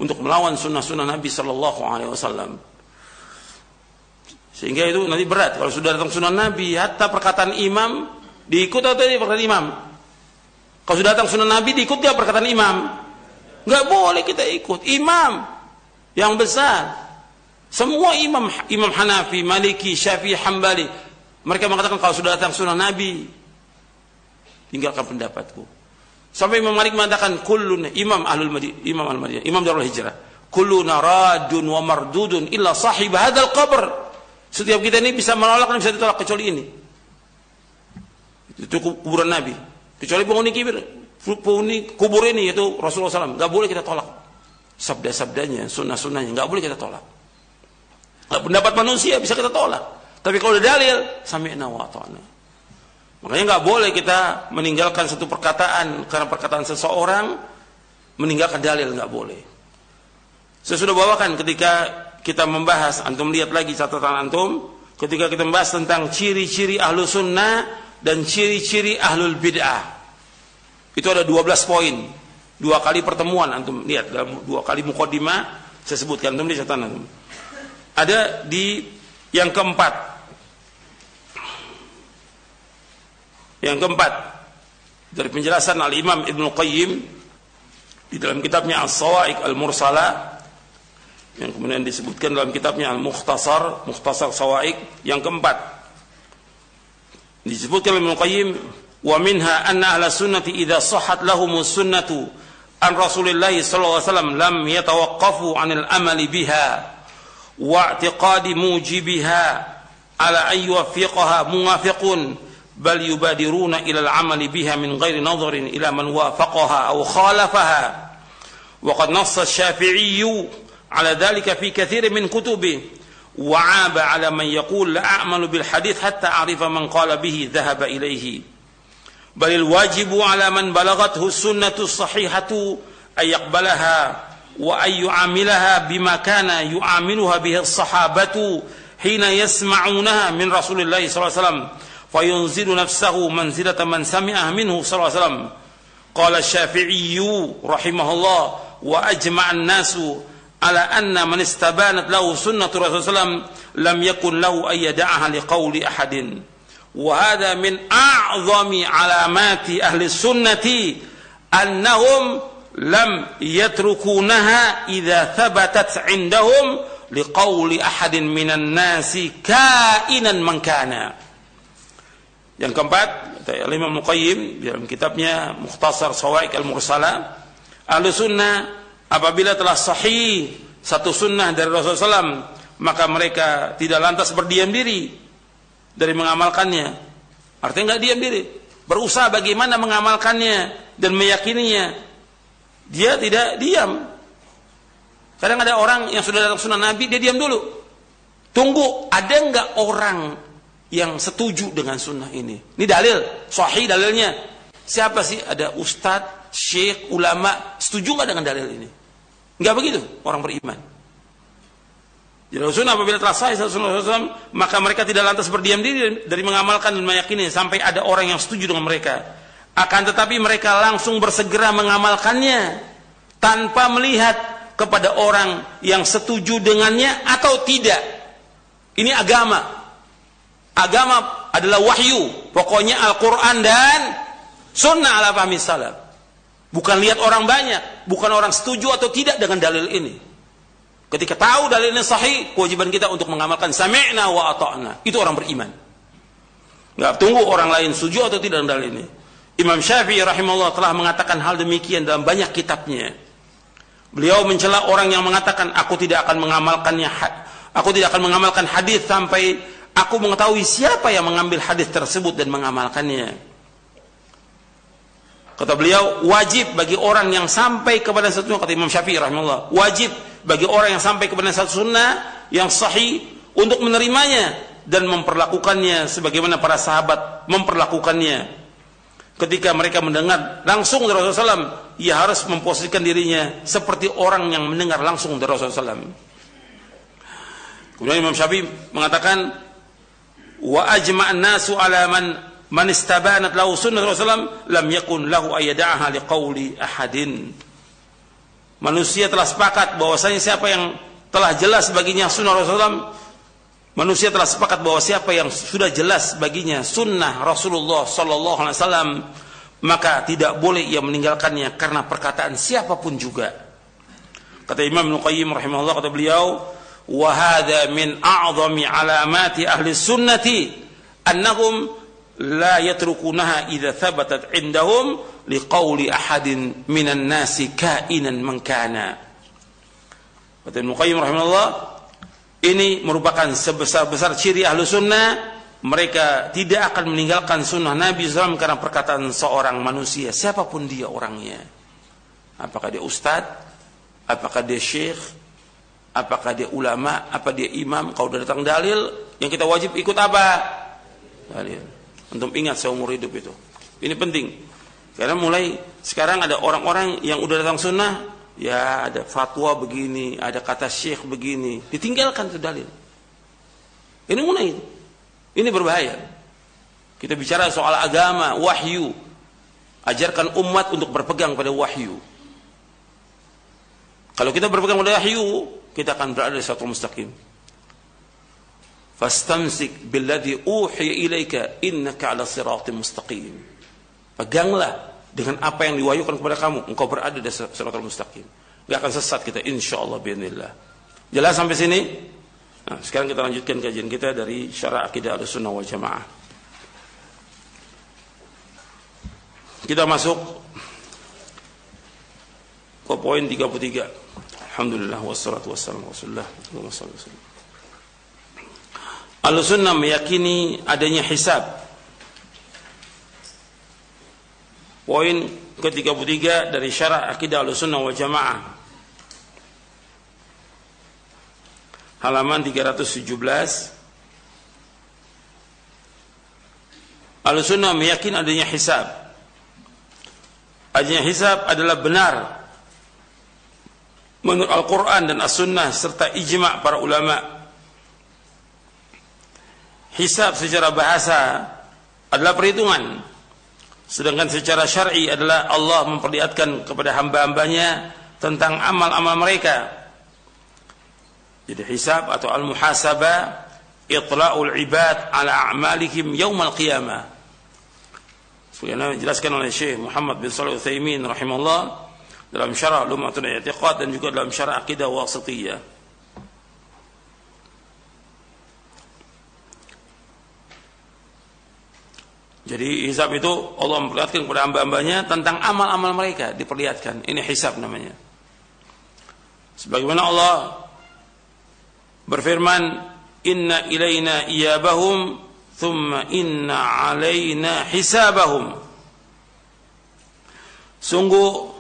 untuk melawan sunnah-sunnah Nabi SAW. Sehingga itu nanti berat. Kalau sudah datang sunnah Nabi, hatta perkataan imam diikut atau tidak perkataan imam? Kalau sudah datang sunnah Nabi, diikut tidak perkataan imam? Nggak boleh kita ikut. Imam yang besar. Semua imam Hanafi, Maliki, Syafi'i, Hambali, mereka mengatakan kalau sudah datang sunnah Nabi, tinggalkan pendapatku. Sampai Imam Malik mengatakan kullun imam al-Madinah, imam Darul Hijrah, kulluna radun wa mardudun illa sahib hadzal qabr. Setiap kita ini bisa menolak dan bisa ditolak kecuali ini. Itu kuburan Nabi. Kecuali penghuni kubur ini yaitu Rasulullah SAW. Gak boleh kita tolak sabda-sabdanya, sunnah-sunnahnya. Gak boleh kita tolak. Pendapat manusia bisa kita tolak. Tapi kalau ada dalil, sami'na wa ata'na. Makanya gak boleh kita meninggalkan satu perkataan karena perkataan seseorang, meninggalkan dalil, gak boleh. Saya sudah bawakan ketika kita membahas, antum lihat lagi catatan antum, ketika kita membahas tentang ciri-ciri ahlu sunnah dan ciri-ciri ahlul bid'ah. Itu ada 12 poin. 2 kali pertemuan antum lihat, dalam 2 kali muqaddimah saya sebutkan, antum lihat catatan antum. Ada di yang keempat. Yang keempat dari penjelasan Al-Imam Ibnu Qayyim di dalam kitabnya As-Sawa'iq Al-Mursalah, yang kemudian disebutkan dalam kitabnya Al-Mukhtasar, Mukhtasar Sawa'iq, yang keempat disebutkan oleh Ibnu Qayyim, wa minha anna ahla sunnati idza sahhat lahumus sunnatu an Rasulillah sallallahu alaihi wasallam lam yatawaqqafu 'anil amali biha wa i'tiqadi mujibiha ala ay yuwaffiqaha muwafiqun bal yubadiruna ila al-amali biha min ghairi nadharin ila man wafaqaha aw khalafaha. Wa qad nassa asy-Syafi'i على ذلك في كثير من كتبه وعاب على من يقول لا أعمل بالحديث حتى أعرف من قال به ذهب إليه بل الواجب على من بلغته السنة الصحيحة أن يقبلها wa ayyu'amilaha bima kana yu'amiluha bihi as-sahabatu hina yasma'unaha min Rasulillah sallallahu alaihi wasallam fayunzilu nafsahu manzilata man sami'ah minhu sallallahu alaihi wasallam. Qala Syafi'i rahimahullah wa ajma'an nasu ala anna man istabanat lahu sunnatu Rasulullah sallallahu alaihi wasallam lam yakun lahu ay yada'aha liqauli ahadin. Wa hadha min a'zami alamati ahli sunnati annahum lam yatrukunaha idza thabatat 'indahum liqauli ahadin minan nasi kainan man kana. Yang keempat, kata Imam Al-Qayyim dalam kitabnya Mukhtasar Shawa'iq Al-Mursalah, ahli sunnah apabila telah sahih satu sunnah dari Rasulullah SAW, maka mereka tidak lantas berdiam diri dari mengamalkannya. Artinya nggak diam diri, berusaha bagaimana mengamalkannya dan meyakininya. Dia tidak diam. Kadang ada orang yang sudah datang sunnah Nabi, dia diam dulu. Tunggu, ada nggak orang yang setuju dengan sunnah ini? Ini dalil, sahih dalilnya. Siapa sih? Ada ustadz, syekh, ulama, setuju nggak dengan dalil ini? Nggak begitu orang beriman. Jadi sunnah apabila telah sahih sunnah Rasulullah, maka mereka tidak lantas berdiam diri dari mengamalkan dan meyakini sampai ada orang yang setuju dengan mereka. Akan tetapi mereka langsung bersegera mengamalkannya tanpa melihat kepada orang yang setuju dengannya atau tidak. Ini agama. Agama adalah wahyu. Pokoknya Al-Quran dan sunnah ala fahmi salaf. Bukan lihat orang banyak. Bukan orang setuju atau tidak dengan dalil ini. Ketika tahu dalil ini sahih, kewajiban kita untuk mengamalkan sami'na wa ata'na. Itu orang beriman. Nggak tunggu orang lain setuju atau tidak dengan dalil ini. Imam Syafi'i rahimahullah telah mengatakan hal demikian dalam banyak kitabnya. Beliau mencela orang yang mengatakan aku tidak akan mengamalkan hadis sampai aku mengetahui siapa yang mengambil hadis tersebut dan mengamalkannya. Kata beliau, wajib bagi orang yang sampai kepada satu sunnah, kata Imam Syafi'i rahimahullah, wajib bagi orang yang sampai kepada satu sunnah yang sahih untuk menerimanya dan memperlakukannya sebagaimana para sahabat memperlakukannya. Ketika mereka mendengar langsung dari Rasulullah SAW, ia harus memposisikan dirinya seperti orang yang mendengar langsung dari Rasulullah SAW. Kemudian Imam Syafi'i mengatakan, wa ajma'an nasu ala man istabanat lahu sunnah Rasulullah lam yakun lahu ayyada'aha liqauli ahadin. Manusia telah sepakat bahwasanya siapa yang telah jelas baginya sunnah Rasulullah, manusia telah sepakat bahwa siapa yang sudah jelas baginya sunnah Rasulullah sallallahu alaihi wasallam, maka tidak boleh ia meninggalkannya karena perkataan siapapun juga. Kata Imam Al-Qayyim rahimahullah, kata beliau, wa hadza min a'zami alamati ahli sunnati annahum la yatrukunaha idza thabatat indahum liqauli ahadin minan nasi kainan man kana. Kata Ibnu Qayyim rahimahullah, ini merupakan sebesar-besar ciri ahlu sunnah. Mereka tidak akan meninggalkan sunnah Nabi SAW karena perkataan seorang manusia, siapapun dia orangnya. Apakah dia ustadz, apakah dia syekh, apakah dia ulama, apa dia imam. Kalau sudah datang dalil, yang kita wajib ikut apa? Dalil. Untuk ingat seumur hidup itu. Ini penting. Karena mulai sekarang ada orang-orang yang udah datang sunnah, ya ada fatwa begini, ada kata syekh begini, ditinggalkan itu dalil. Ini mulai. Ini berbahaya. Kita bicara soal agama, wahyu. Ajarkan umat untuk berpegang pada wahyu. Kalau kita berpegang pada wahyu, kita akan berada di siratal mustaqim. Fastamsik billadzi uhiya ilaika innaka 'ala siratal mustaqim. Peganglah dengan apa yang diwahyukan kepada kamu, engkau berada di siratal mustaqim. Enggak akan sesat kita insyaallah biidznillah. Jelas sampai sini? Nah, sekarang kita lanjutkan kajian kita dari Syarah Aqidah Ahlussunnah wal Jamaah. Kita masuk ke poin 33. Alhamdulillah wassalatu wassalamu ala Rasulillah. Ahlussunnah meyakini adanya hisab. Poin ke-33 dari Syarah Aqidah Ahlussunnah wal Jamaah. Halaman 317. Ahlussunnah meyakini adanya hisab. Adanya hisab adalah benar menurut Al-Quran dan As-Sunnah serta ijma' para ulama. Hisab secara bahasa adalah perhitungan, sedangkan secara syar'i adalah Allah memperlihatkan kepada hamba-hambanya tentang amal-amal mereka. Jadi hisab atau al-muhasabah itla'ul ibad ala a'malihim yaumal qiyamah. Sebagaimana dijelaskan oleh Syekh Muhammad bin Shalih Al-Utsaimin rahimahullah dalam syarah Lum'atul I'tiqad dan juga dalam syarah Aqidah Wasithiyah. Jadi hisab itu Allah memperlihatkan kepada hamba-hambanya tentang amal-amal mereka, diperlihatkan. Ini hisab namanya. Sebagaimana Allah berfirman, inna ilaina iyabahum thumma inna alaina hisabahum. Sungguh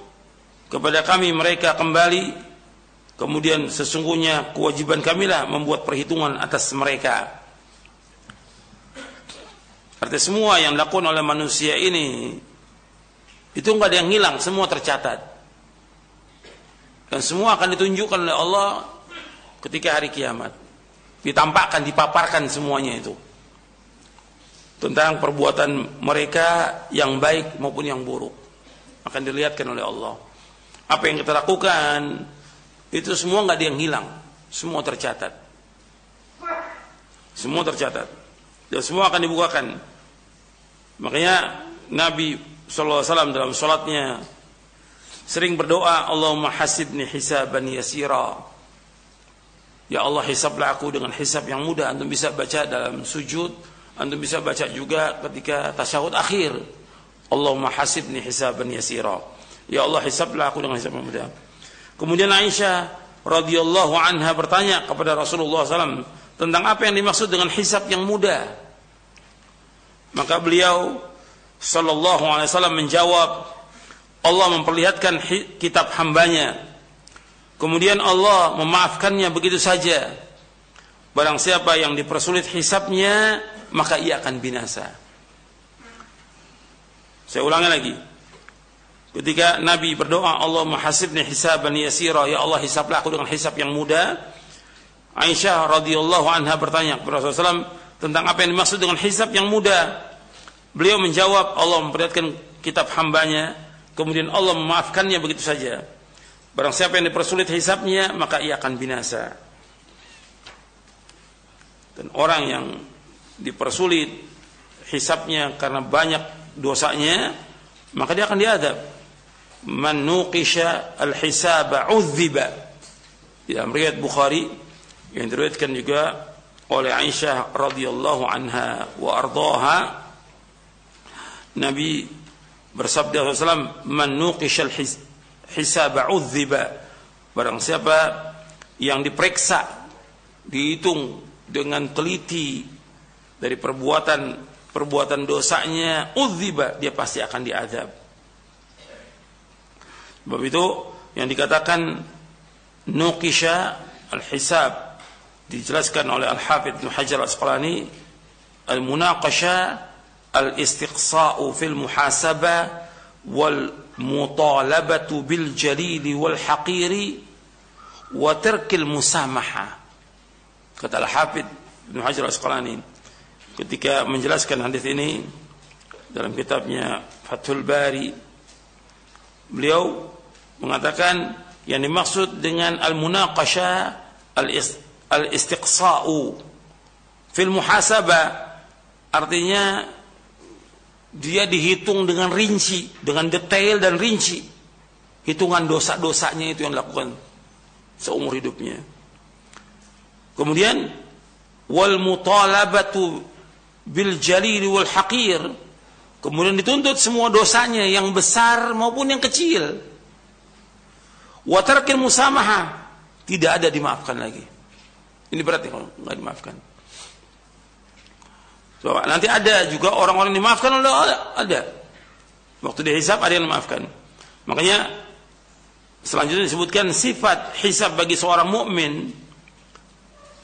kepada kami mereka kembali, kemudian sesungguhnya kewajiban kamilah membuat perhitungan atas mereka. Artinya semua yang dilakukan oleh manusia ini itu enggak ada yang hilang, semua tercatat. Dan semua akan ditunjukkan oleh Allah ketika hari kiamat. Ditampakkan, dipaparkan semuanya itu. Tentang perbuatan mereka yang baik maupun yang buruk. Akan dilihatkan oleh Allah. Apa yang kita lakukan itu semua nggak ada yang hilang, semua tercatat, semua tercatat, dan semua akan dibukakan. Makanya Nabi SAW dalam sholatnya sering berdoa, Allahumma hasibni hisaban yasira. Ya Allah, hisablah aku dengan hisab yang mudah. Antum bisa baca dalam sujud, antum bisa baca juga ketika tasyahud akhir, Allahumma hasibni hisaban yasira. Ya Allah, hisablah aku dengan hisab yang mudah. Kemudian Aisyah radhiyallahu anha bertanya kepada Rasulullah SAW tentang apa yang dimaksud dengan hisab yang mudah. Maka beliau sallallahu alaihi wasallam menjawab, Allah memperlihatkan kitab hambanya, kemudian Allah memaafkannya begitu saja. Barang siapa yang dipersulit hisabnya, maka ia akan binasa. Saya ulangi lagi. Ketika Nabi berdoa, Allahumma hasibni hisaban yasira, ya Allah hisablah aku dengan hisab yang mudah. Aisyah radhiyallahu anha bertanya kepada Rasulullah SAW tentang apa yang dimaksud dengan hisab yang mudah. Beliau menjawab, Allah memperlihatkan kitab hambanya, kemudian Allah memaafkannya begitu saja. Barang siapa yang dipersulit hisabnya, maka ia akan binasa. Dan orang yang dipersulit hisabnya karena banyak dosanya, maka dia akan diadab. Man nuqisha al-hisaba udhiba. Dalam riwayat Bukhari yang diriwayatkan juga oleh Aisyah radhiyallahu anha wa ardhaha, Nabi bersabda SAW, man nuqisha al-hisaba udhiba. Barang siapa yang diperiksa, dihitung dengan teliti dari perbuatan dosanya, udhiba, dia pasti akan diazab. Sebab itu yang dikatakan nuqisha al-hisab dijelaskan oleh Al-Hafidz Ibnu Hajar Al-Asqalani, al-munaqasha al-istiqsa'u fil muhasabah wal mutalabatu bil jalili wal haqiri wa tarkil musamaha. Kata Al-Hafidz Ibnu Hajar Al-Asqalani ketika menjelaskan hadis ini dalam kitabnya Fathul Bari, beliau mengatakan yang dimaksud dengan al-munaqasha al-istiqsa'u fil muhasabah, artinya dia dihitung dengan rinci, dengan detail dan rinci, hitungan dosa-dosanya itu yang dilakukan seumur hidupnya. Kemudian wal mutalabatu bil jalil wal haqir, kemudian dituntut semua dosanya yang besar maupun yang kecil. Wa tarkil musamaha, tidak ada dimaafkan lagi. Ini berarti kalau enggak dimaafkan. So, nanti ada juga orang-orang dimaafkan oleh Allah, ada. Waktu dihisab ada yang dimaafkan. Makanya selanjutnya disebutkan sifat hisab bagi seorang mukmin,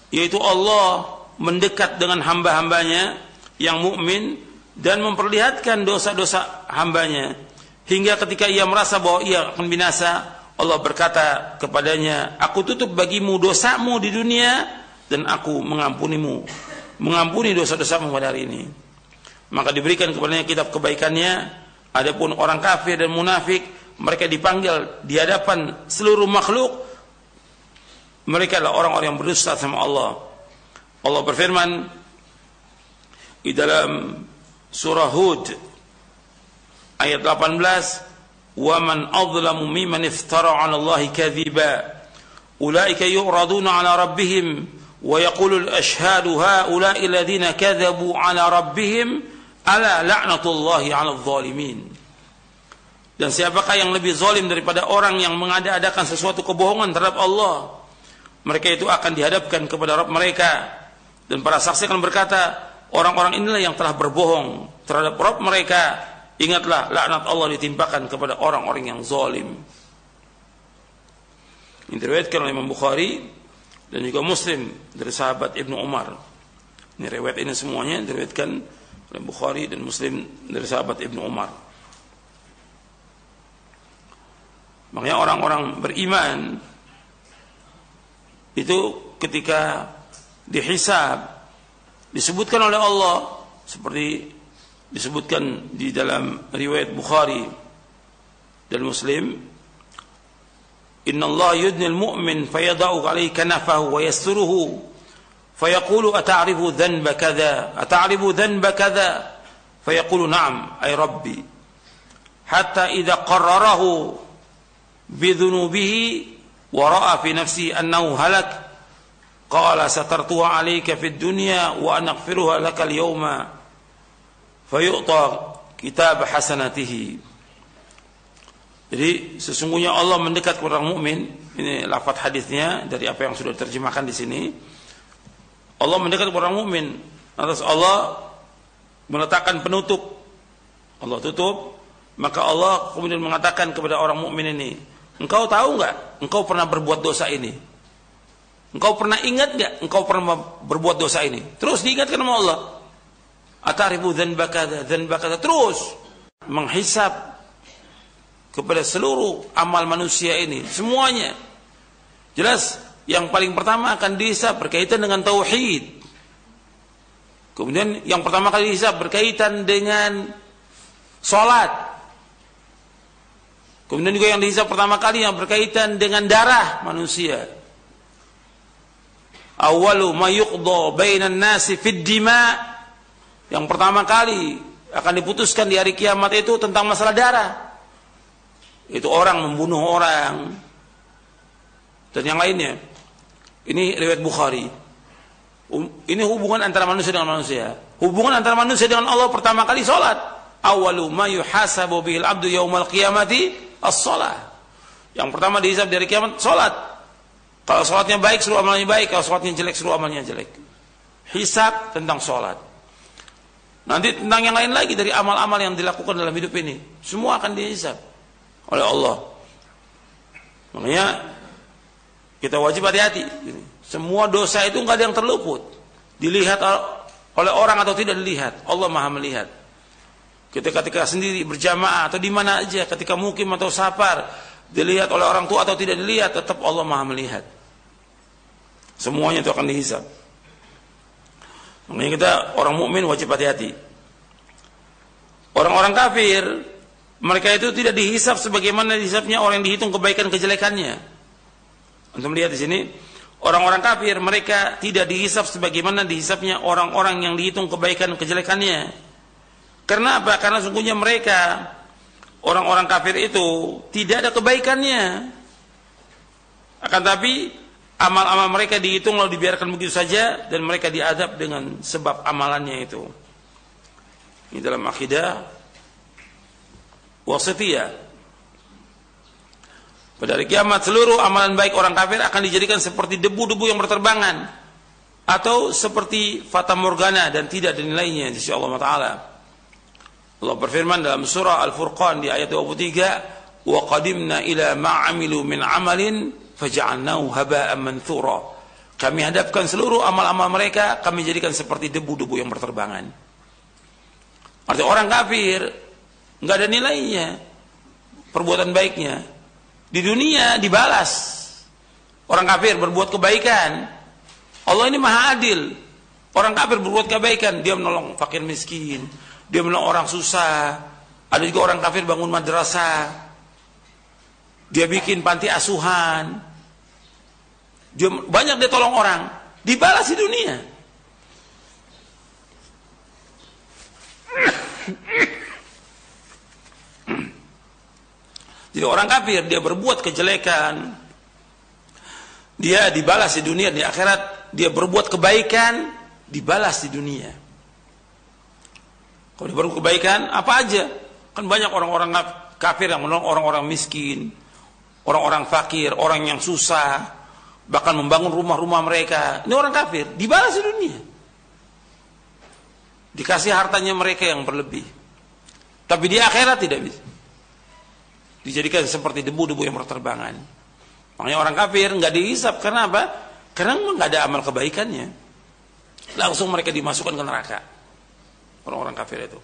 yaitu Allah mendekat dengan hamba-hambanya yang mukmin dan memperlihatkan dosa-dosa hambanya hingga ketika ia merasa bahwa ia akan binasa, Allah berkata kepadanya, aku tutup bagimu dosamu di dunia dan aku mengampuni dosa-dosamu pada hari ini. Maka diberikan kepadanya kitab kebaikannya. Adapun orang kafir dan munafik, mereka dipanggil di hadapan seluruh makhluk, mereka adalah orang-orang yang berdusta sama Allah. Allah berfirman di dalam surah Hud ayat 18, وَمَنْ أَظْلَمُ مِمَّنِ افْتَرَى عَلَى اللَّهِ كَذِبًا أُولَئِكَ يُعْرَضُونَ عَلَى رَبِّهِمْ وَيَقُولُ الْأَشْهَادُ هَؤُلَاءِ الَّذِينَ كَذَبُوا عَلَى رَبِّهِمْ أَلَا لَعْنَةُ اللَّهِ عَلَى الظَّالِمِينَ. Dan siapakah yang lebih zalim daripada orang yang mengada-adakan sesuatu kebohongan terhadap Allah? Mereka itu akan dihadapkan kepada Rabb mereka, dan para saksi akan berkata, orang-orang inilah yang telah berbohong terhadap Rabb mereka. Ingatlah, laknat Allah ditimpakan kepada orang-orang yang zalim. Ini diriwayatkan oleh Imam Bukhari dan juga Muslim dari sahabat Ibnu Umar. Ini riwayat ini semuanya diriwayatkan oleh Bukhari dan Muslim dari sahabat Ibnu Umar. Makanya orang-orang beriman itu ketika dihisab disebutkan oleh Allah seperti disebutkan di dalam riwayat Bukhari dan Muslim, innallaha yudnil mu'min fayada'u alaihi kanafahu wa yasturuhu fayaqulu ata'rifu dhanba kadha ata'rifu dhanba kadha fayaqulu na'am ay rabbi hatta idza qarrarahu bidhunubihi wa ra'a fi nafsihi annahu halak qala satartuha alayka fid dunya wa ana aghfiruha lakal yawma fayu'ta kitab hasanatihi. Jadi sesungguhnya Allah mendekat kepada orang mukmin. Ini lafaz hadisnya dari apa yang sudah diterjemahkan di sini. Allah mendekat kepada orang mukmin. Atas Allah meletakkan penutup. Allah tutup, maka Allah kemudian mengatakan kepada orang mukmin ini, engkau tahu enggak engkau pernah berbuat dosa ini? Engkau pernah ingat enggak engkau pernah berbuat dosa ini? Terus diingatkan sama Allah. Ataribu dzanba kadza dzanba kadza, terus menghisab kepada seluruh amal manusia ini semuanya. Jelas yang paling pertama akan dihisab berkaitan dengan tauhid. Kemudian yang pertama kali dihisab berkaitan dengan salat. Kemudian juga yang dihisab pertama kali yang berkaitan dengan darah manusia. Awwalu ma yuqda bainan nasi fid dima'. Yang pertama kali akan diputuskan di hari kiamat itu tentang masalah darah. Itu orang membunuh orang dan yang lainnya. Ini riwayat Bukhari. Ini hubungan antara manusia dengan manusia. Hubungan antara manusia dengan Allah pertama kali salat. Awwalu ma yuhasabu bihil abdu yaumal qiyamati as-shalah. Yang pertama dihisab dari kiamat salat. Kalau salatnya baik seluruh amalnya baik, kalau salatnya jelek seluruh amalnya jelek. Hisab tentang salat. Nanti tentang yang lain lagi dari amal-amal yang dilakukan dalam hidup ini, semua akan dihisab oleh Allah. Makanya kita wajib hati-hati. Semua dosa itu nggak ada yang terluput. Dilihat oleh orang atau tidak dilihat, Allah Maha melihat. Ketika sendiri berjamaah atau di mana aja, ketika mukim atau safar, dilihat oleh orang tua atau tidak dilihat, tetap Allah Maha melihat. Semuanya itu akan dihisab. Makanya kita orang mukmin wajib hati-hati. Orang-orang kafir, mereka itu tidak dihisab sebagaimana dihisabnya orang yang dihitung kebaikan kejelekannya. Untuk melihat di sini, orang-orang kafir mereka tidak dihisab sebagaimana dihisabnya orang-orang yang dihitung kebaikan kejelekannya. Karena apa? Karena sungguhnya mereka orang-orang kafir itu tidak ada kebaikannya. Akan tapi amal-amal mereka dihitung lalu dibiarkan begitu saja dan mereka diadab dengan sebab amalannya itu. Ini dalam akidah wasithiyah. Pada hari kiamat seluruh amalan baik orang kafir akan dijadikan seperti debu-debu yang berterbangan atau seperti fata morgana dan tidak ada nilainya di sisi Allah Taala. Allah berfirman dalam surah Al-Furqan di ayat 23, "Wa qadimna ila ma 'amilu min 'amalin faja'alnahu haba'an manthura." Kami hadapkan seluruh amal-amal mereka, kami jadikan seperti debu-debu yang berterbangan. Artinya orang kafir nggak ada nilainya perbuatan baiknya, Di dunia dibalas. Orang kafir berbuat kebaikan, Allah ini maha adil. Orang kafir berbuat kebaikan, dia menolong fakir miskin, dia menolong orang susah. Ada juga orang kafir bangun madrasah, dia bikin panti asuhan, dia banyak dia tolong orang, dibalas di dunia. Jadi orang kafir dia berbuat kejelekan, dia dibalas di dunia. Di akhirat dia berbuat kebaikan, dibalas di dunia. Kalau dia berbuat kebaikan apa aja, kan banyak orang-orang kafir yang menolong orang-orang miskin, orang-orang fakir, orang yang susah, bahkan membangun rumah-rumah mereka. Ini orang kafir, dibalas di dunia. Dikasih hartanya mereka yang berlebih. Tapi di akhirat tidak bisa, dijadikan seperti debu-debu yang berterbangan. Makanya orang kafir nggak dihisab. Karena apa? Karena nggak ada amal kebaikannya. Langsung mereka dimasukkan ke neraka. Orang-orang kafir itu.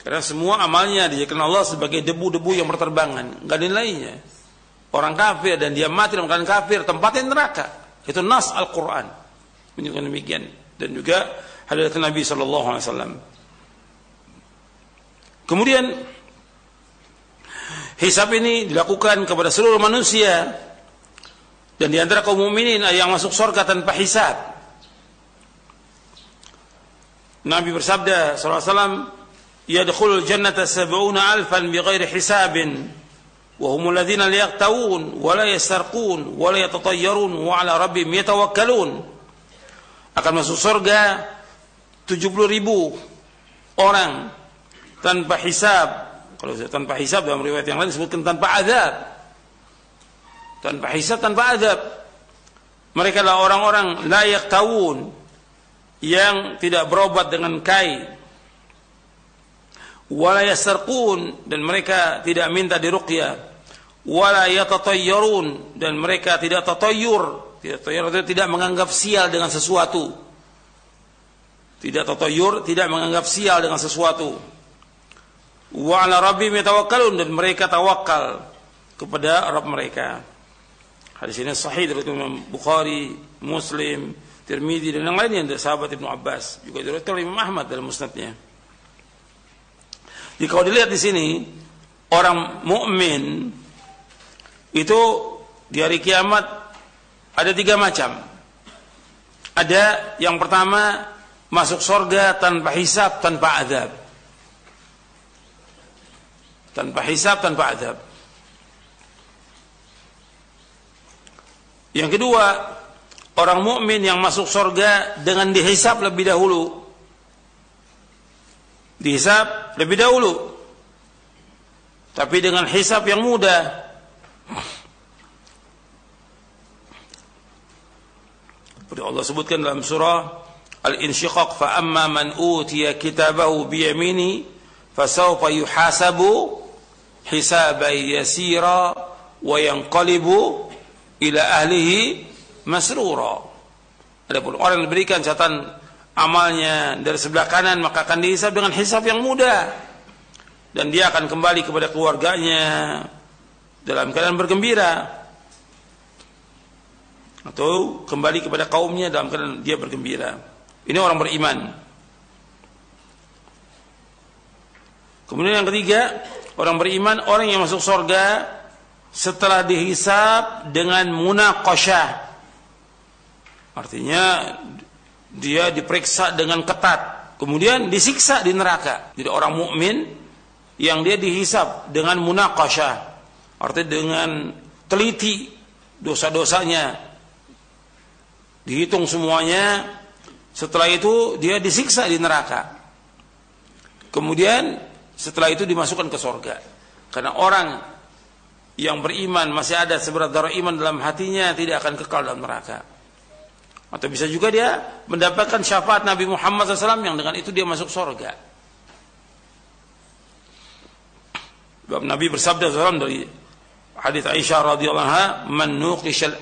Karena semua amalnya dijadikan Allah sebagai debu-debu yang berterbangan, nggak ada nilainya. Orang kafir dan dia mati dalam keadaan kafir, tempatnya neraka. Itu nas Al-Quran menunjukkan demikian. Dan juga hadits Nabi SAW. Kemudian hisab ini dilakukan kepada seluruh manusia, dan di antara kaum mukminin ada yang masuk surga tanpa hisab. Nabi bersabda sallallahu alaihi wasallam, "Yadkhulul jannata 70,000 bighairi hisabin, wa humul ladzina la yaqtawun wa la yastarqun wa la yatatayyarun wa 'ala rabbihim yatawakkalun." Akan masuk surga 70,000 orang tanpa hisab. Kalau tanpa hisab dalam riwayat yang lain disebutkan tanpa azab. Tanpa hisab, tanpa azab. Mereka adalah orang-orang la yaqtawun, yang tidak berobat dengan kai, wala yasarqun, dan mereka tidak minta diruqyah, wala yatatayyarun, dan mereka tidak tatayyur. Tidak menganggap sial dengan sesuatu. Tidak tatayyur, tidak menganggap sial dengan sesuatu. Wa 'ala rabbihim yatawakkalun, dan mereka tawakal kepada Rabb mereka. Hadis ini sahih dari Imam Bukhari, Muslim, Tirmidzi dan yang lainnya dari sahabat Ibnu Abbas, juga diriwayatkan oleh Imam Ahmad dalam musnadnya. Jadi kalau dilihat di sini, orang mukmin itu di hari kiamat ada 3 macam. Ada yang pertama masuk surga tanpa hisab, tanpa azab. Tanpa hisab, tanpa azab. Yang kedua, orang mukmin yang masuk surga dengan dihisab lebih dahulu. Dihisab lebih dahulu, tapi dengan hisab yang mudah. Seperti Allah sebutkan dalam surah Al-Insyiqaq, fa amma man utiya kitabahu bi yamini fasawfa yuhasabu hisaban yasira wa yanqalibu ila ahlihi masrura. Adapun orang yang diberikan catatan amalnya dari sebelah kanan, maka akan dihisab dengan hisab yang mudah, dan dia akan kembali kepada keluarganya dalam keadaan bergembira, atau kembali kepada kaumnya dalam keadaan dia bergembira. Ini orang beriman. Kemudian yang ketiga, orang beriman, orang yang masuk surga setelah dihisab dengan munaqasyah. Artinya dia diperiksa dengan ketat, kemudian disiksa di neraka. Jadi orang mukmin yang dia dihisab dengan munaqasyah, artinya dengan teliti dosa-dosanya, dihitung semuanya. Setelah itu dia disiksa di neraka. Kemudian setelah itu dimasukkan ke surga. Karena orang yang beriman masih ada seberat darah iman dalam hatinya, tidak akan kekal dalam neraka. Atau bisa juga dia mendapatkan syafaat Nabi Muhammad SAW, yang dengan itu dia masuk surga. Sebab Nabi bersabda SAW dari hadits Aisyah radhiyallahu anha, man nuqishal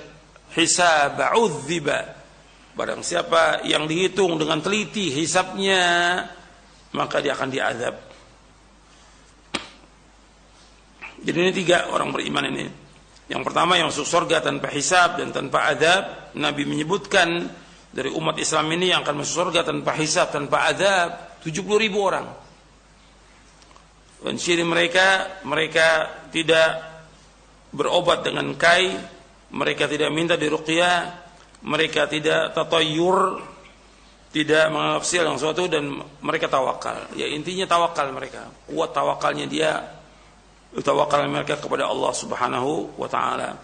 hisab udziba. Barang siapa yang dihitung dengan teliti hisabnya, maka dia akan diazab. Jadi ini 3 orang beriman ini. Yang pertama yang masuk surga tanpa hisab dan tanpa adab. Nabi menyebutkan dari umat Islam ini yang akan masuk surga tanpa hisab, tanpa adab 70.000 orang. Dan ciri mereka tidak berobat dengan kai, mereka tidak minta diruqyah, mereka tidak tatayyur, tidak menganggap sial yang suatu, dan mereka tawakal. Ya intinya tawakal mereka. Kuat tawakalnya dia, tawakal mereka kepada Allah Subhanahu wa taala.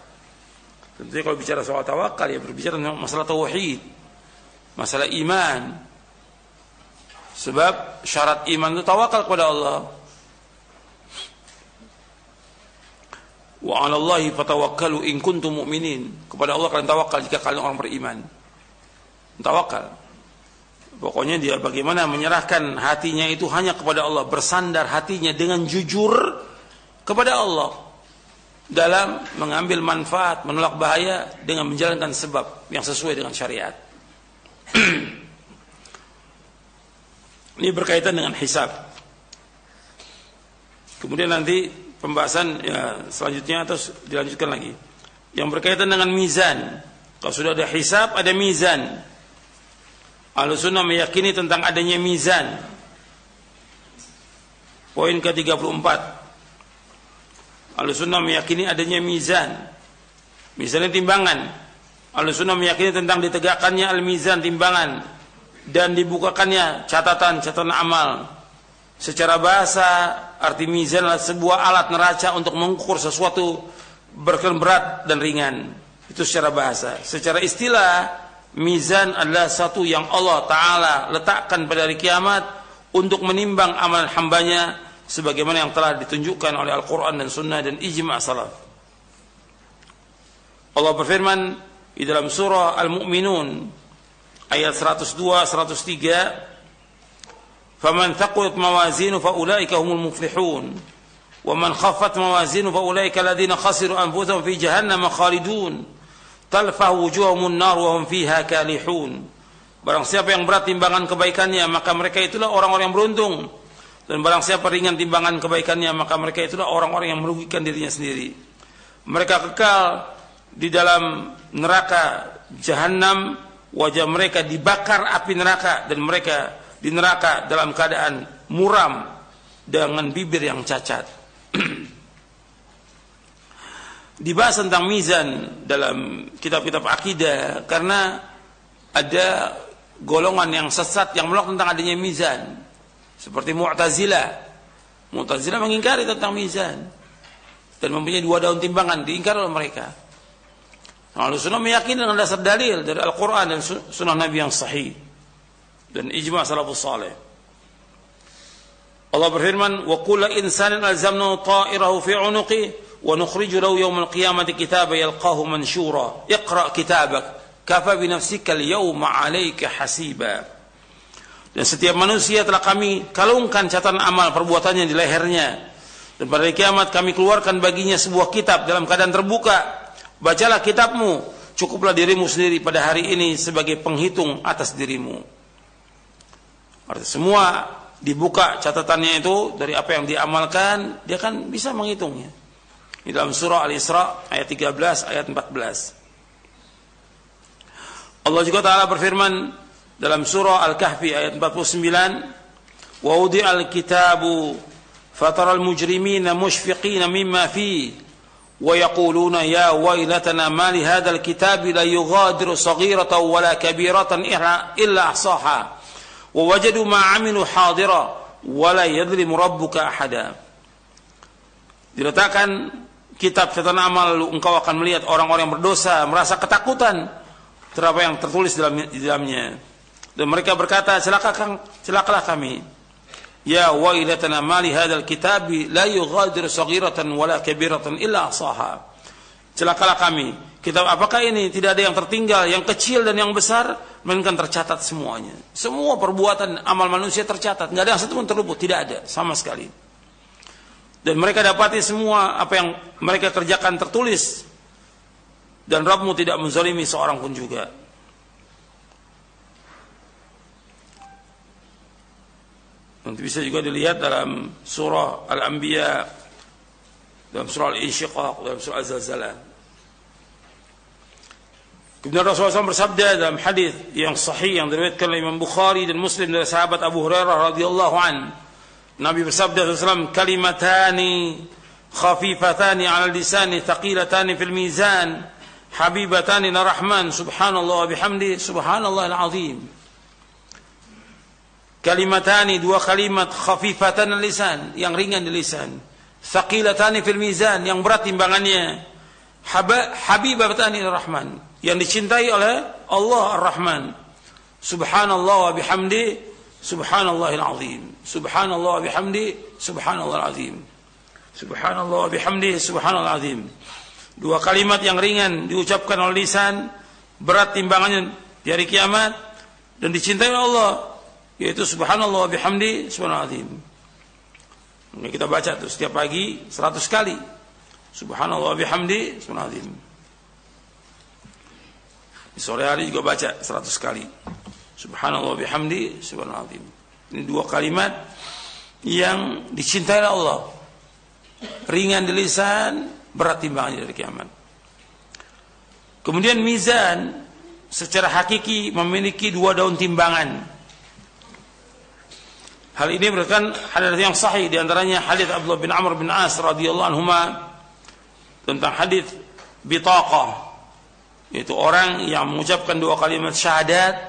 Tentunya kalau bicara soal tawakal ya berbicara tentang masalah tauhid, masalah iman. Sebab syarat iman itu tawakal kepada Allah. Wa 'alallahi fatawakkalu in kuntum mu'minin. Kepada Allah kalian tawakal jika kalian orang beriman. Tawakal. Pokoknya dia bagaimana menyerahkan hatinya itu hanya kepada Allah, bersandar hatinya dengan jujur kepada Allah dalam mengambil manfaat, menolak bahaya dengan menjalankan sebab yang sesuai dengan syariat. Ini berkaitan dengan hisab. Kemudian nanti pembahasan ya, selanjutnya terus dilanjutkan lagi. Yang berkaitan dengan mizan. Kalau sudah ada hisab, ada mizan. Ahlussunnah meyakini tentang adanya mizan. Poin ke-34. Ahlussunnah meyakini adanya mizan. Mizannya timbangan. Ahlussunnah meyakini tentang ditegakkannya al-mizan, timbangan, dan dibukakannya catatan amal. Secara bahasa, arti mizan adalah sebuah alat neraca untuk mengukur sesuatu berat dan ringan. Itu secara bahasa. Secara istilah, mizan adalah satu yang Allah Ta'ala letakkan pada hari kiamat untuk menimbang amalan hambanya sebagaimana yang telah ditunjukkan oleh Al-Quran dan Sunnah dan ijma' salaf. Allah berfirman di dalam surah Al-Mu'minun ayat 102-103, "Faman thaqulat mawazinu faulaika humul muflihun, wa man khaffat mawazinu faulaika alladziina khasiru anfusahum fi jahannam khalidun. Talfahu wujuhahumun nar wa hum fiha kalihun." Barang siapa yang berat timbangan kebaikannya, maka mereka itulah orang-orang yang beruntung. Dan barang siapa ringan timbangan kebaikannya, maka mereka itulah orang-orang yang merugikan dirinya sendiri. Mereka kekal di dalam neraka jahanam, wajah mereka dibakar api neraka, dan mereka di neraka dalam keadaan muram dengan bibir yang cacat. Dibahas tentang mizan dalam kitab-kitab akidah karena ada golongan yang sesat yang menolak tentang adanya mizan, seperti Mu'tazilah. Mu'tazilah mengingkari tentang mizan dan mempunyai 2 daun timbangan, diingkar oleh mereka. Ahlussunnah meyakini dengan dasar dalil dari Al-Quran dan Sunnah Nabi yang sahih dan ijma' salafus salih. Allah berfirman, "Wa kullu insanin alzamnahu ta'irahu fi 'unuqi wa nukhriju lahu yawmal qiyamati kitaban yalqahu manshura. Iqra' kitabak kafa bi nafsika al-yawma 'alaika hasiba." Dan setiap manusia telah kami kalungkan catatan amal perbuatannya di lehernya, dan pada hari kiamat kami keluarkan baginya sebuah kitab dalam keadaan terbuka. Bacalah kitabmu, cukuplah dirimu sendiri pada hari ini sebagai penghitung atas dirimu. Artinya semua dibuka catatannya itu dari apa yang diamalkan, dia kan bisa menghitungnya. Di dalam surah Al-Isra ayat 13 ayat 14. Allah juga Ta'ala berfirman dalam surah Al-Kahfi ayat 49, "Wa wudi'al kitabu fataral mujrimina mushfiqina mimma fihi wa yaquluna ya wailatana ma li hadzal kitabi la yughadiru saghiratan wala kabiratan illa ahsaha wa wajadu ma 'amilu hadira wa la yadhlimu rabbuka ahada." Diletakkan kitab catatan amal, lalu engkau akan melihat orang-orang yang berdosa merasa ketakutan terhadap apa yang tertulis di dalamnya, dan mereka berkata, celakalah kami. Ya wailatana ma li hadzal kitabi la yughadiru saghiratan wala kabiratan illa ahsaha. Celakalah kami. Kitab apakah ini? Tidak ada yang tertinggal, yang kecil dan yang besar, melainkan tercatat semuanya. Semua perbuatan amal manusia tercatat, enggak ada yang satu pun terluput, tidak ada sama sekali. Dan mereka dapati semua apa yang mereka kerjakan tertulis, dan Rabbmu tidak menzalimi seorang pun juga. Nanti bisa juga dilihat dalam surah Al-Anbiya, dalam surah Al-Insyiqaq, dalam surah Al-Zalzalah. Kemudian Rasulullah SAW bersabda dalam hadis yang sahih yang diriwayatkan oleh Imam Bukhari dan Muslim dari sahabat Abu Hurairah radhiyallahu an. Nabi bersabda SAW, kalimatani khafifatani 'ala lisani thaqilatani fil mizan habibatani ila rahman subhanallah wa bihamdi subhanallahil azim. Kalimatani, dua kalimat, khafifatan lisan, yang ringan di lisan, thaqilatani fil mizan, yang berat timbangannya, habibatani ila rahman, yang dicintai oleh Allah Ar-Rahman. Subhanallah wa bihamdi subhanallahil azim. Subhanallah wa bihamdi subhanallahil azim. Subhanallah wa bihamdi subhanallahil azim. Dua kalimat yang ringan diucapkan oleh lisan, berat timbangannya di hari kiamat, dan dicintai oleh Allah, yaitu subhanallah wa bihamdi subhanallahil azim. Kita baca tuh setiap pagi 100 kali. Subhanallah wa bihamdi subhanallahil azim. Di sore hari juga baca 100 kali. Subhanallah bihamdi subhanallahil azim. Ini dua kalimat yang dicintai oleh Allah. Ringan di lisan, berat timbangannya dari kiamat. Kemudian mizan secara hakiki memiliki dua daun timbangan. Hal ini berdasarkan hadis yang sahih, di antaranya hadis Abdullah bin Amr bin As radhiyallahu anhuma tentang hadis bitaqah, yaitu orang yang mengucapkan dua kalimat syahadat,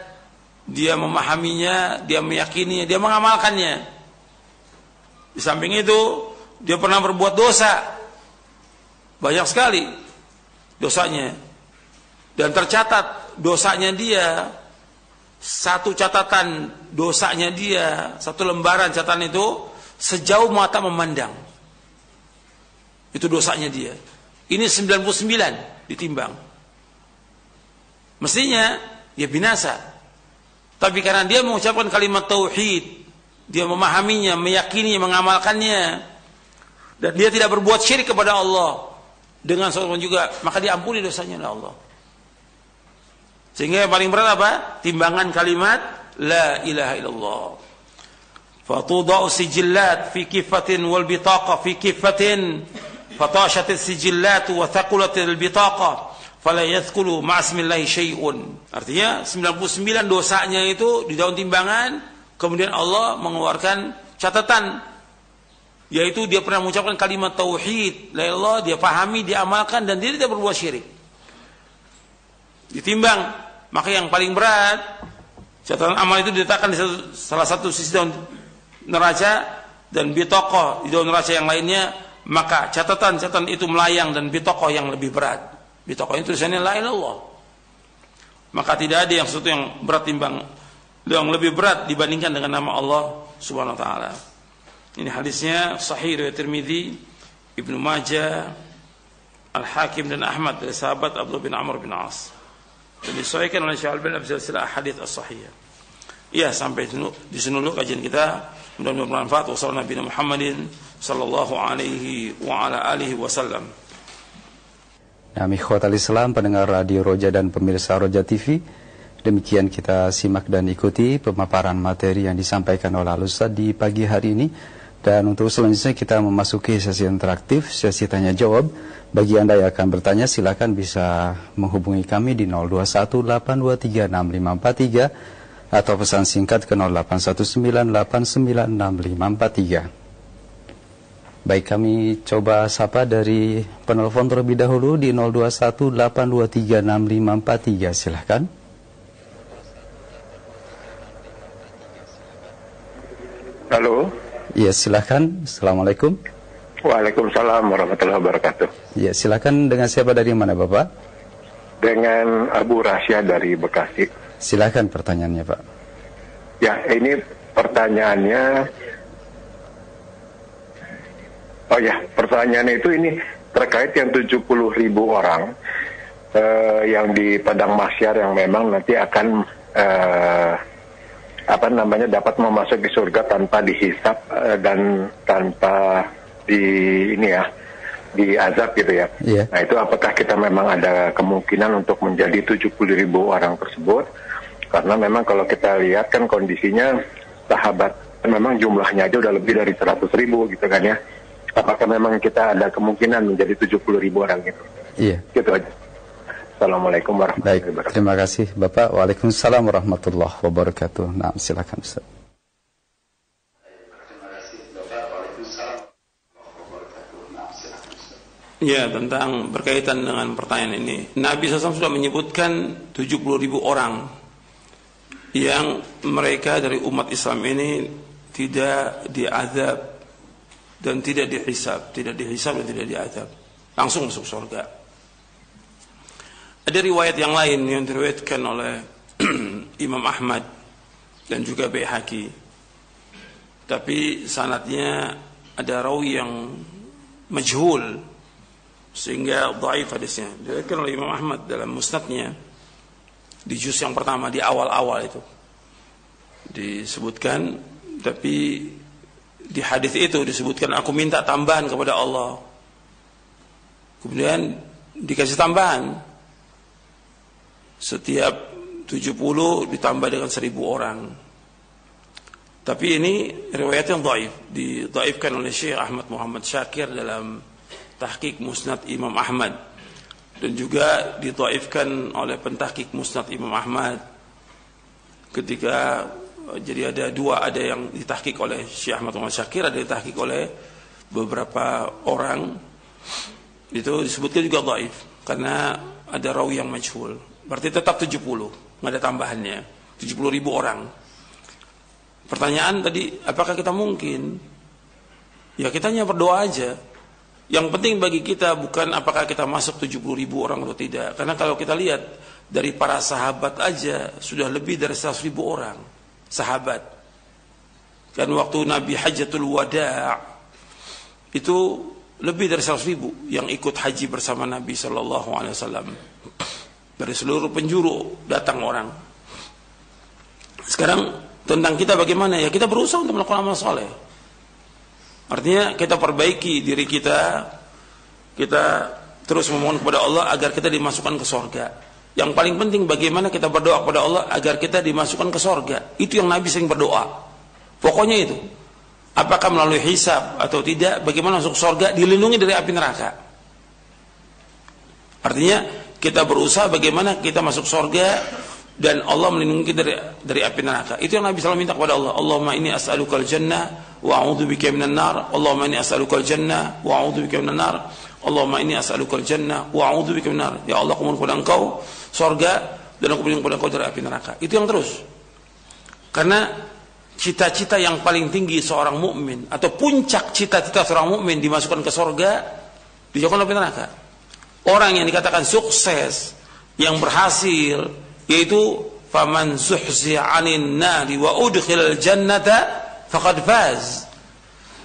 dia memahaminya, dia meyakininya, dia mengamalkannya. Di samping itu, dia pernah berbuat dosa, banyak sekali dosanya, dan tercatat dosanya dia, satu catatan dosanya dia, satu lembaran catatan itu sejauh mata memandang. Itu dosanya dia. Ini 99 ditimbang. Mestinya dia binasa. Tapi karena dia mengucapkan kalimat tauhid, dia memahaminya, meyakini, mengamalkannya, dan dia tidak berbuat syirik kepada Allah dengan seorang juga, maka diampuni dosanya oleh Allah. Sehingga yang paling berat apa? Timbangan kalimat la ilaha illallah. Fatudau sijillat fi kifatin wal bitaqa fi kifatin fatashatis sijillat wa thaqulatil bitaqa fala yadhkulu ma'asmillahi syai'un. Artinya 99 dosanya itu di daun timbangan, kemudian Allah mengeluarkan catatan, yaitu dia pernah mengucapkan kalimat tauhid la ilallah, dia pahami, dia amalkan, dan dia tidak berbuat syirik. Ditimbang, maka yang paling berat catatan amal itu diletakkan di salah satu sisi daun neraca, dan bitokoh di daun neraca yang lainnya, maka catatan itu melayang, dan bitokoh yang lebih berat. Bitokoh itu tulisannya la ilallah. Maka tidak ada yang sesuatu yang berat timbang, yang lebih berat dibandingkan dengan nama Allah Subhanahu wa taala. Ini hadisnya sahih riwayat Tirmidzi, Ibnu Majah, Al-Hakim dan Ahmad dari sahabat Abdullah bin Amr bin As. Dan disahihkan oleh Syekh Al-Albani dalam silsilah hadits as-sahihah. Iya, sampai di sini dulu kajian kita. Mudah-mudahan bermanfaat. Wassallallahu Nabi Muhammadin sallallahu alaihi wa ala alihi wasallam. Nah, ikhwatal Islam, pendengar Radio Roja dan pemirsa Roja TV, demikian kita simak dan ikuti pemaparan materi yang disampaikan oleh Al-Ustaz di pagi hari ini. Dan untuk selanjutnya kita memasuki sesi interaktif, sesi tanya jawab. Bagi Anda yang akan bertanya, silakan bisa menghubungi kami di 0218236543 atau pesan singkat ke 0819896543. Baik, kami coba sapa dari penelpon terlebih dahulu di 0218236543. Silahkan. Halo. Ya, silahkan. Assalamualaikum. Waalaikumsalam warahmatullahi wabarakatuh. Ya, silahkan. Dengan siapa, dari mana Bapak? Dengan Abu Rasya dari Bekasi. Silahkan pertanyaannya, Pak. Ya, ini pertanyaannya. Oh ya, pertanyaannya itu ini terkait yang 70.000 orang yang di Padang Mahsyar yang memang nanti akan dapat memasuki surga tanpa dihisap dan tanpa diazab gitu ya. Yeah. Nah, itu apakah kita memang ada kemungkinan untuk menjadi 70.000 orang tersebut? Karena memang kalau kita lihat kan kondisinya sahabat memang jumlahnya aja udah lebih dari 100.000 gitu kan ya. Apakah memang kita ada kemungkinan menjadi 70.000 orang gitu? Iya. Gitu aja. Assalamualaikum warahmatullahi Baik, wabarakatuh. terima kasih Bapak. Waalaikumsalam warahmatullahi wabarakatuh. Nah, silakan Ustaz. Ya, tentang berkaitan dengan pertanyaan ini, Nabi SAW sudah menyebutkan 70.000 orang yang mereka dari umat Islam ini tidak diazab dan tidak dihisab, dan tidak diazab, langsung masuk surga. Ada riwayat yang lain yang diriwayatkan oleh Imam Ahmad dan juga Baihaqi, tapi sanadnya ada rawi yang majhul sehingga dhaif hadisnya. Diriwayatkan oleh Imam Ahmad dalam musnadnya di juz yang pertama, di awal-awal itu disebutkan, tapi di hadis itu disebutkan aku minta tambahan kepada Allah, kemudian dikasih tambahan setiap 70 ditambah dengan 1.000 orang. Tapi ini riwayat yang dhaif, didhaifkan oleh Syekh Ahmad Muhammad Syakir dalam Tahqiq Musnad Imam Ahmad, dan juga didhaifkan oleh pentahqiq Musnad Imam Ahmad ketika jadi ada dua, ada yang ditahqiq oleh Syekh Ahmad Muhammad Syakir, ada ditahqiq oleh beberapa orang, itu disebutkan juga dhaif karena ada rawi yang majhul. Berarti tetap 70, nggak ada tambahannya, 70.000 orang. Pertanyaan tadi, apakah kita mungkin? Ya kita hanya berdoa aja. Yang penting bagi kita bukan apakah kita masuk 70.000 orang atau tidak. Karena kalau kita lihat dari para sahabat aja sudah lebih dari 100.000 orang sahabat. Kan waktu Nabi Hajjatul Wada' itu lebih dari 100.000 yang ikut haji bersama Nabi SAW. Dari seluruh penjuru datang orang. Sekarang tentang kita bagaimana? Ya kita berusaha untuk melakukan amal soleh. Artinya kita perbaiki diri kita, kita terus memohon kepada Allah agar kita dimasukkan ke surga. Yang paling penting bagaimana kita berdoa kepada Allah agar kita dimasukkan ke surga. Itu yang Nabi sering berdoa. Pokoknya itu. Apakah melalui hisab atau tidak, bagaimana masuk surga, dilindungi dari api neraka. Artinya kita berusaha bagaimana kita masuk surga dan Allah melindungi kita dari api neraka. Itu yang Nabi selalu minta kepada Allah. Allahumma inni as'alukal jannah wa a'udzubika minan nar. Allahumma inni as'alukal jannah wa a'udzubika minan nar. Allahumma inni as'alukal jannah wa a'udzubika minan nar. Ya Allah, aku mohon kepada Engkau surga dan aku berlindung kepada Engkau dari api neraka. Itu yang terus. Karena cita-cita yang paling tinggi seorang mukmin atau puncak cita-cita seorang mukmin dimasukkan ke surga, dijauhkan dari neraka. Orang yang dikatakan sukses, yang berhasil, yaitu faman zuhziha 'anil nari wa udkhilal jannata faqad faz.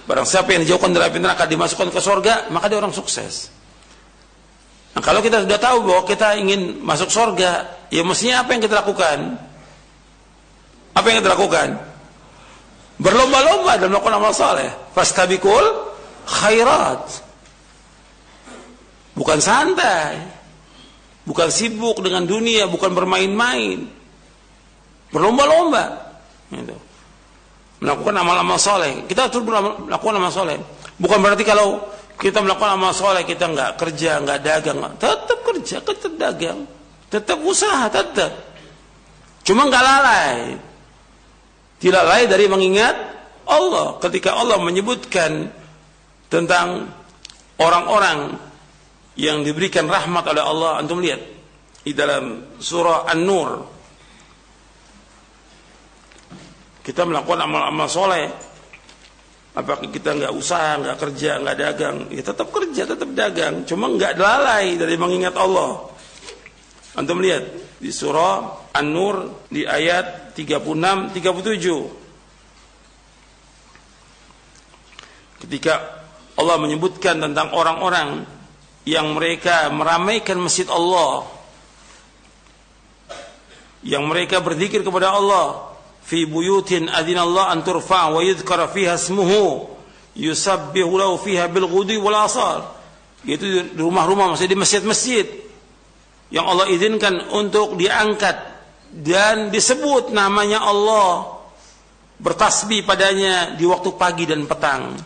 Barang siapa yang dijauhkan dari api neraka dimasukkan ke surga, maka dia orang sukses. Nah, kalau kita sudah tahu bahwa kita ingin masuk surga, ya mestinya apa yang kita lakukan? Apa yang kita lakukan? Berlomba-lomba dalam melakukan amal saleh. Fastabiqul khairat. Bukan santai, bukan sibuk dengan dunia, bukan bermain-main, berlomba-lomba gitu. Melakukan amal-amal soleh. Kita terus melakukan amal soleh. Bukan berarti kalau kita melakukan amal soleh kita nggak kerja, nggak dagang, tetap kerja, tetap dagang, tetap usaha, tetap. Cuma nggak lalai, tidak lalai dari mengingat Allah. Ketika Allah menyebutkan tentang orang-orang yang diberikan rahmat oleh Allah, antum lihat di dalam surah An-Nur, kita melakukan amal-amal soleh. Apakah kita nggak usaha, nggak kerja, nggak dagang? Ya tetap kerja, tetap dagang. Cuma nggak lalai dari mengingat Allah. Antum lihat di surah An-Nur di ayat 36-37. Ketika Allah menyebutkan tentang orang-orang yang mereka meramaikan masjid Allah, yang mereka berzikir kepada Allah, fi buyutin adzinallahu an turfa wa yudhkara fiha ismuhu yusabbihu lahu fiha bil ghudwi wal asal. Yaitu di rumah-rumah, maksudnya di masjid-masjid yang Allah izinkan untuk diangkat dan disebut namanya Allah, bertasbih padanya di waktu pagi dan petang.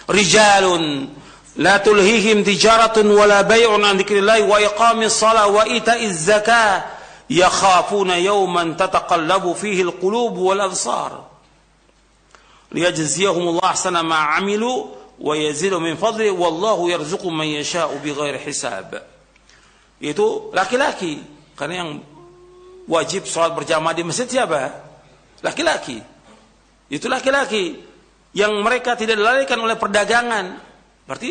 Rijalun La tulhihim tijaratun wala bay'un an dzikrillah wa iqamis shalah wa ita'iz zakah yakhafuna yawman tataqallabu fihi alqulub wal absar liyajziyahumullahu ahsana ma 'amilu wa yazidu min fadli wallahu yarzuqu man yasha'u bighairi hisab. Itu laki-laki, karena yang wajib salat berjamaah di masjid siapa? Laki-laki. Itu laki-laki yang mereka tidak dilalaikan oleh perdagangan. Berarti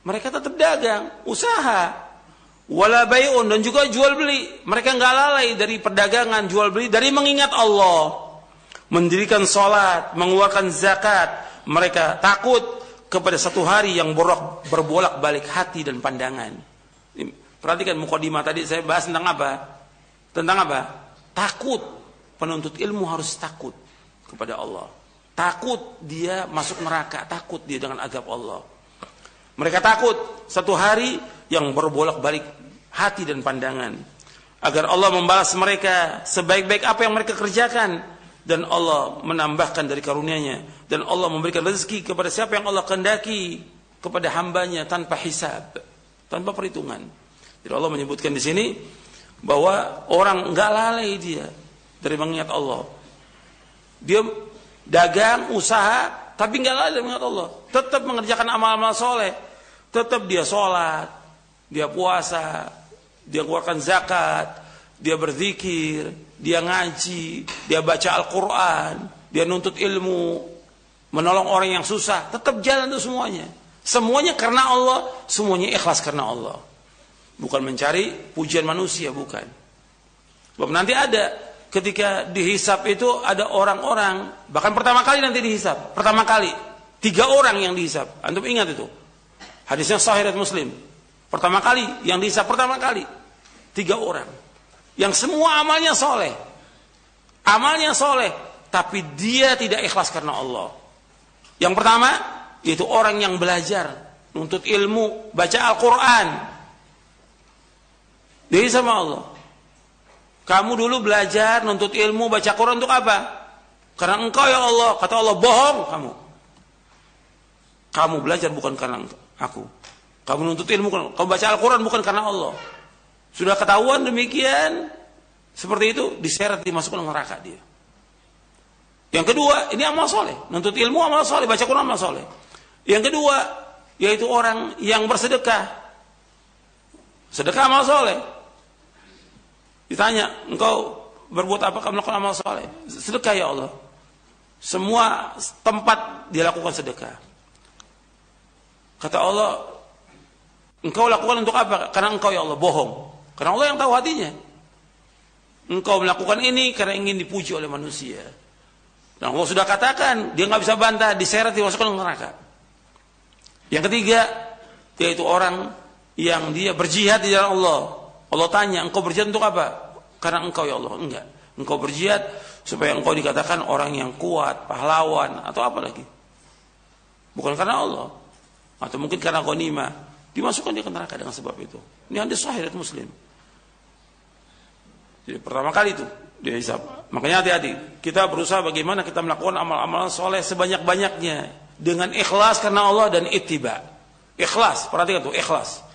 mereka tetap dagang, usaha. Wala bay'un, dan juga jual beli. Mereka enggak lalai dari perdagangan, jual beli, dari mengingat Allah. Mendirikan salat, mengeluarkan zakat. Mereka takut kepada satu hari yang berbolak-balik hati dan pandangan. Perhatikan mukadimah tadi saya bahas tentang apa? Tentang apa? Takut. Penuntut ilmu harus takut kepada Allah. Takut dia masuk neraka, takut dia dengan azab Allah. Mereka takut satu hari yang berbolak-balik hati dan pandangan, agar Allah membalas mereka sebaik-baik apa yang mereka kerjakan, dan Allah menambahkan dari karunia-Nya, dan Allah memberikan rezeki kepada siapa yang Allah kehendaki kepada hambanya tanpa hisab, tanpa perhitungan. Jadi Allah menyebutkan di sini bahwa orang enggak lalai dia dari mengingat Allah. Dia dagang, usaha, tapi enggak lalai dari mengingat Allah. Tetap mengerjakan amal-amal soleh. Tetap dia sholat, dia puasa, dia keluarkan zakat, dia berzikir, dia ngaji, dia baca Al-Quran, dia nuntut ilmu, menolong orang yang susah. Tetap jalan itu semuanya. Semuanya karena Allah, semuanya ikhlas karena Allah. Bukan mencari pujian manusia, bukan. Sebab nanti ada ketika dihisab itu ada orang-orang, bahkan pertama kali nanti dihisab, pertama kali 3 orang yang dihisab. Antum ingat itu? Hadisnya sahih riwayat Muslim. Pertama kali yang dihisab, pertama kali 3 orang yang semua amalnya soleh, tapi dia tidak ikhlas karena Allah. Yang pertama itu orang yang belajar, nuntut ilmu, baca Al-Quran, dia sama Allah. Kamu dulu belajar, nuntut ilmu, baca Quran untuk apa? Karena Engkau ya Allah. Kata Allah, bohong kamu. Kamu belajar bukan karena aku. Kamu nuntut ilmu, kamu baca Al-Quran bukan karena Allah. Sudah ketahuan demikian, seperti itu, diseret, dimasukkan ke neraka dia. Yang kedua, ini amal soleh. Nuntut ilmu amal soleh, baca Quran amal soleh. Yang kedua, yaitu orang yang bersedekah. Sedekah amal soleh. Ditanya, engkau berbuat apa kamu melakukan amal soleh? Sedekah ya Allah. Semua tempat dia lakukan sedekah. Kata Allah, engkau lakukan untuk apa? Karena engkau ya Allah, bohong. Karena Allah yang tahu hatinya. Engkau melakukan ini karena ingin dipuji oleh manusia. Dan Allah sudah katakan, dia nggak bisa bantah, diseret, dimasukkan ke neraka. Yang ketiga, yaitu orang yang dia berjihad di jalan Allah. Allah tanya, engkau berjihad untuk apa? Karena engkau ya Allah. Enggak. Engkau berjihad supaya engkau dikatakan orang yang kuat, pahlawan, atau apa lagi. Bukan karena Allah. Atau mungkin karena ghanimah. Dimasukkan dia ke neraka dengan sebab itu. Ini hadis sahih riwayat Muslim. Jadi pertama kali itu dia hisab. Makanya hati-hati. Kita berusaha bagaimana kita melakukan amal-amal soleh sebanyak-banyaknya. Dengan ikhlas karena Allah dan ittiba. Ikhlas. Perhatikan tuh, ikhlas.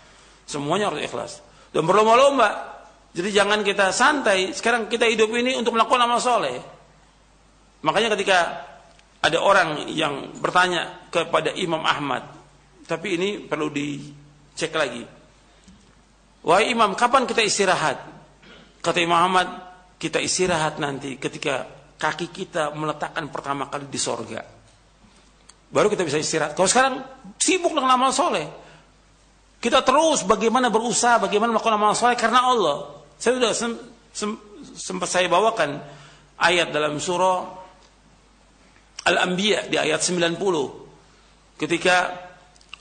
Semuanya harus ikhlas. Dan berlomba-lomba. Jadi jangan kita santai. Sekarang kita hidup ini untuk melakukan amal soleh. Makanya ketika ada orang yang bertanya kepada Imam Ahmad, tapi ini perlu dicek lagi. Wahai Imam, kapan kita istirahat? Kata Imam Ahmad, kita istirahat nanti ketika kaki kita meletakkan pertama kali di sorga. Baru kita bisa istirahat. Kalau sekarang sibuk dengan amal soleh. Kita terus bagaimana berusaha, bagaimana melakukan amal soleh karena Allah. Saya sudah sempat saya bawakan ayat dalam surah Al-Anbiya di ayat 90. Ketika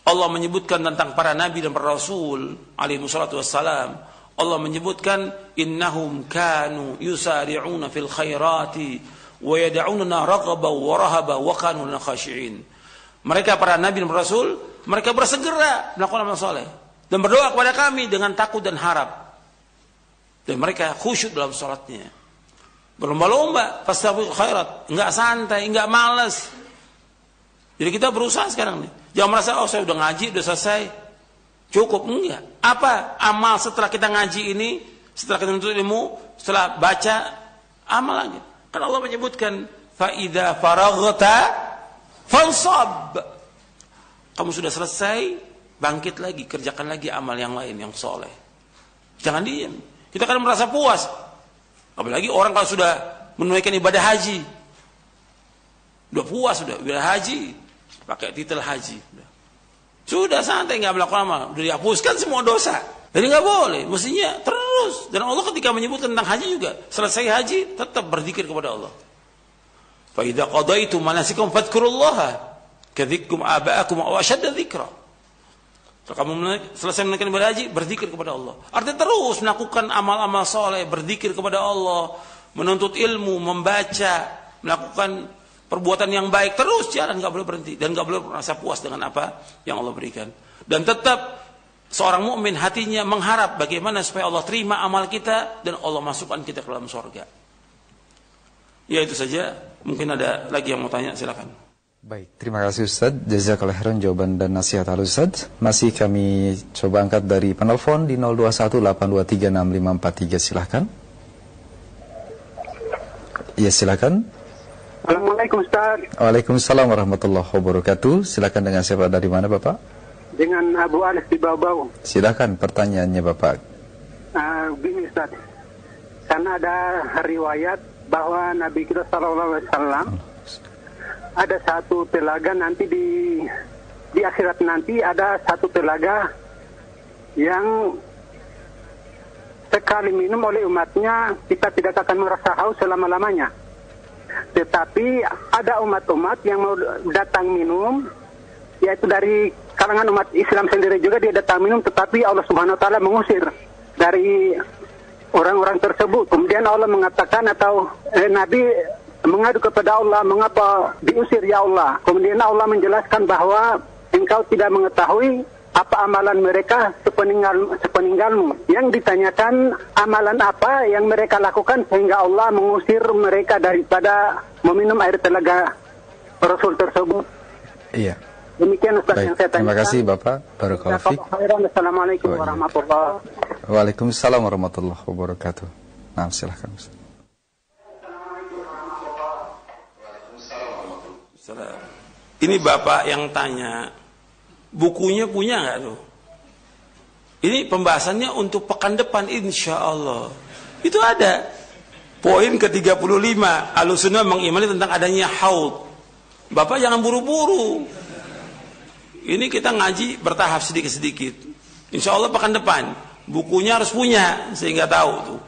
Allah menyebutkan tentang para nabi dan para rasul alaihi wassalatu wassalam, Allah menyebutkan innahum kanu yusari'una fil khairati wa yad'unana raghaban wa rahaban wa kanu lana khashi'in. Mereka para nabi dan para rasul, mereka bersegera melakukan amal soleh dan berdoa kepada kami dengan takut dan harap. Dan mereka khusyuk dalam salatnya. Berlomba-lomba fastabiqul khairat, enggak santai, enggak malas. Jadi kita berusaha sekarang nih. Jangan merasa, oh saya udah ngaji, udah selesai. Cukup, enggak. Apa amal setelah kita ngaji ini, setelah kita menuntut ilmu, setelah baca, amal lagi. Kan Allah menyebutkan, فَإِذَا فَرَغْتَ فَانْصَبْ. Kamu sudah selesai, bangkit lagi, kerjakan lagi amal yang lain, yang soleh. Jangan diam. Kita kan merasa puas. Apalagi orang kalau sudah menunaikan ibadah haji. Udah puas, sudah haji. Pakai titel haji. Sudah santai, nggak melakukan amal. Udah dihapuskan semua dosa. Jadi nggak boleh. Mestinya terus. Dan Allah ketika menyebutkan tentang haji juga. Selesai haji, tetap berzikir kepada Allah. فَإِذَا قَضَيْتُمْ مَنَاسِكَكُمْ فَاذْكُرُوا اللَّهَ كَذِكْرِكُمْ آبَاءَكُمْ أَوْ أَشَدَّ ذِكْرًا. Kalau kamu selesai menunaikan ibadah haji, berzikir kepada Allah. Artinya terus melakukan amal-amal soleh, berzikir kepada Allah, menuntut ilmu, membaca, melakukan perbuatan yang baik, terus jalan, nggak boleh berhenti dan nggak boleh merasa puas dengan apa yang Allah berikan. Dan tetap seorang mukmin hatinya mengharap bagaimana supaya Allah terima amal kita dan Allah masukkan kita ke dalam surga. Ya itu saja. Mungkin ada lagi yang mau tanya, silakan. Baik, terima kasih Ustaz. Jazakallahu khairan jawaban dan nasihat Al-Ustaz. Masih kami coba angkat dari penelpon di 0218236543. Silakan. Ya, silakan. Assalamualaikum Ustaz. Waalaikumsalam warahmatullahi wabarakatuh. Silakan, dengan siapa, dari mana Bapak? Dengan Abu Anas di Bau-Bau. Silakan pertanyaannya Bapak. Begini Ustaz. Karena ada riwayat bahwa Nabi kita SAW ada satu telaga nanti di akhirat nanti ada satu telaga yang sekali minum oleh umatnya kita tidak akan merasa haus selama-lamanya. Tetapi ada umat-umat yang mau datang minum, yaitu dari kalangan umat Islam sendiri juga dia datang minum, tetapi Allah Subhanahu Wa Taala mengusir dari orang-orang tersebut. Kemudian Allah mengatakan atau Nabi mengadu kepada Allah, mengapa diusir ya Allah? Kemudian Allah menjelaskan bahwa engkau tidak mengetahui apa amalan mereka sepeninggalmu. Yang ditanyakan amalan apa yang mereka lakukan sehingga Allah mengusir mereka daripada meminum air telaga Rasul tersebut. Iya. Demikian Ustaz yang saya tanyakan. Terima kasih Bapak. Barakallahu fiik. Assalamualaikum warahmatullahi wabarakatuh. Waalaikumsalam warahmatullahi wabarakatuh. Nah, silakan Ustaz. Ini Bapak yang tanya, bukunya punya nggak tuh? Ini pembahasannya untuk pekan depan insya Allah. Itu ada. Poin ke-35, Ahlussunnah mengimani tentang adanya haud. Bapak jangan buru-buru. Ini kita ngaji bertahap sedikit-sedikit. Insya Allah pekan depan bukunya harus punya sehingga tahu tuh.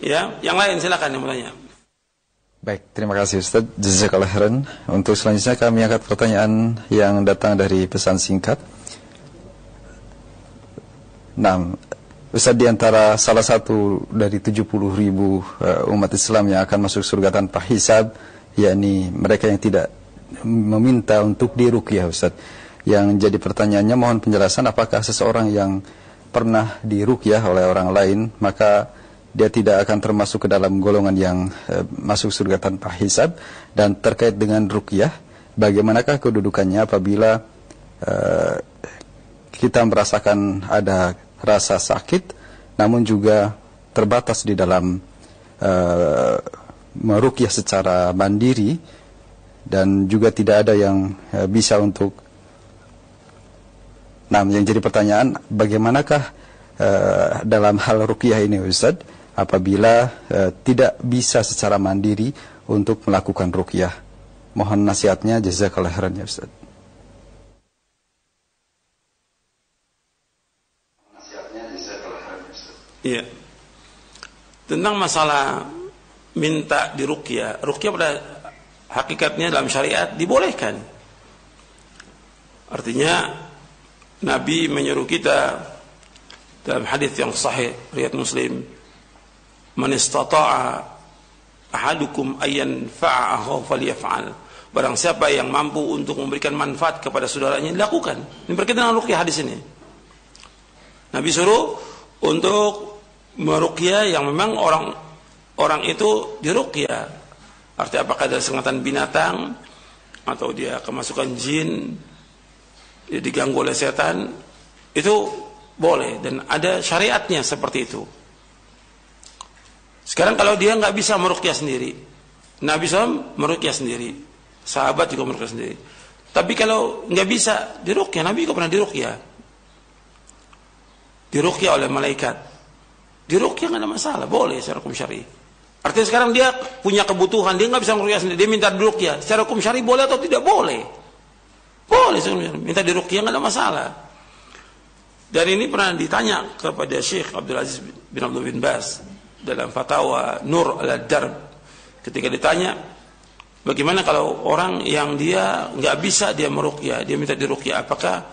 Ya, yang lain silakan yang mau tanya. Baik, terima kasih Ustaz. Jazakallahu khairan. Untuk selanjutnya kami angkat pertanyaan yang datang dari pesan singkat. Nah, Ustaz, di antara salah satu dari 70.000 umat Islam yang akan masuk surga tanpa hisab, yakni mereka yang tidak meminta untuk diruqyah, Ustaz. Yang jadi pertanyaannya, mohon penjelasan apakah seseorang yang pernah diruqyah oleh orang lain maka dia tidak akan termasuk ke dalam golongan yang masuk surga tanpa hisab. Dan terkait dengan ruqyah, bagaimanakah kedudukannya apabila kita merasakan ada rasa sakit namun juga terbatas di dalam meruqyah secara mandiri dan juga tidak ada yang bisa untuk. Nah, yang jadi pertanyaan, bagaimanakah dalam hal ruqyah ini Ustaz, apabila tidak bisa secara mandiri untuk melakukan ruqyah? Mohon nasihatnya, jazakallahu khairan ya Ustaz. Iya. Tentang masalah minta diruqyah, ruqyah pada hakikatnya dalam syariat dibolehkan. Artinya Nabi menyuruh kita dalam hadis yang sahih riwayat Muslim, "Man istata'a ahadukum ayyan fa'ahu falyaf'al." Barang siapa yang mampu untuk memberikan manfaat kepada saudaranya, lakukan. Ini berkaitan dengan ruqyah hadis ini. Nabi suruh untuk meruqyah yang memang orang itu diruqyah. Artinya apakah dari sengatan binatang atau dia kemasukan jin, dia diganggu oleh setan, itu boleh dan ada syariatnya seperti itu. Sekarang kalau dia nggak bisa meruqyah sendiri, Nabi SAW meruqyah sendiri, sahabat juga meruqyah sendiri. Tapi kalau nggak bisa diruqyah, Nabi juga pernah diruqyah, diruqyah oleh malaikat, diruqyah nggak ada masalah, boleh secara hukum syar'i. Artinya sekarang dia punya kebutuhan, dia nggak bisa meruqyah sendiri, dia minta diruqyah, secara hukum syar'i boleh atau tidak? Boleh, boleh minta diruqyah nggak ada masalah. Dan ini pernah ditanya kepada Syekh Abdul Aziz bin Abdul bin Baz dalam fatwa Nur al-Darb, ketika ditanya bagaimana kalau orang yang dia nggak bisa dia meruqyah, dia minta diruqyah, apakah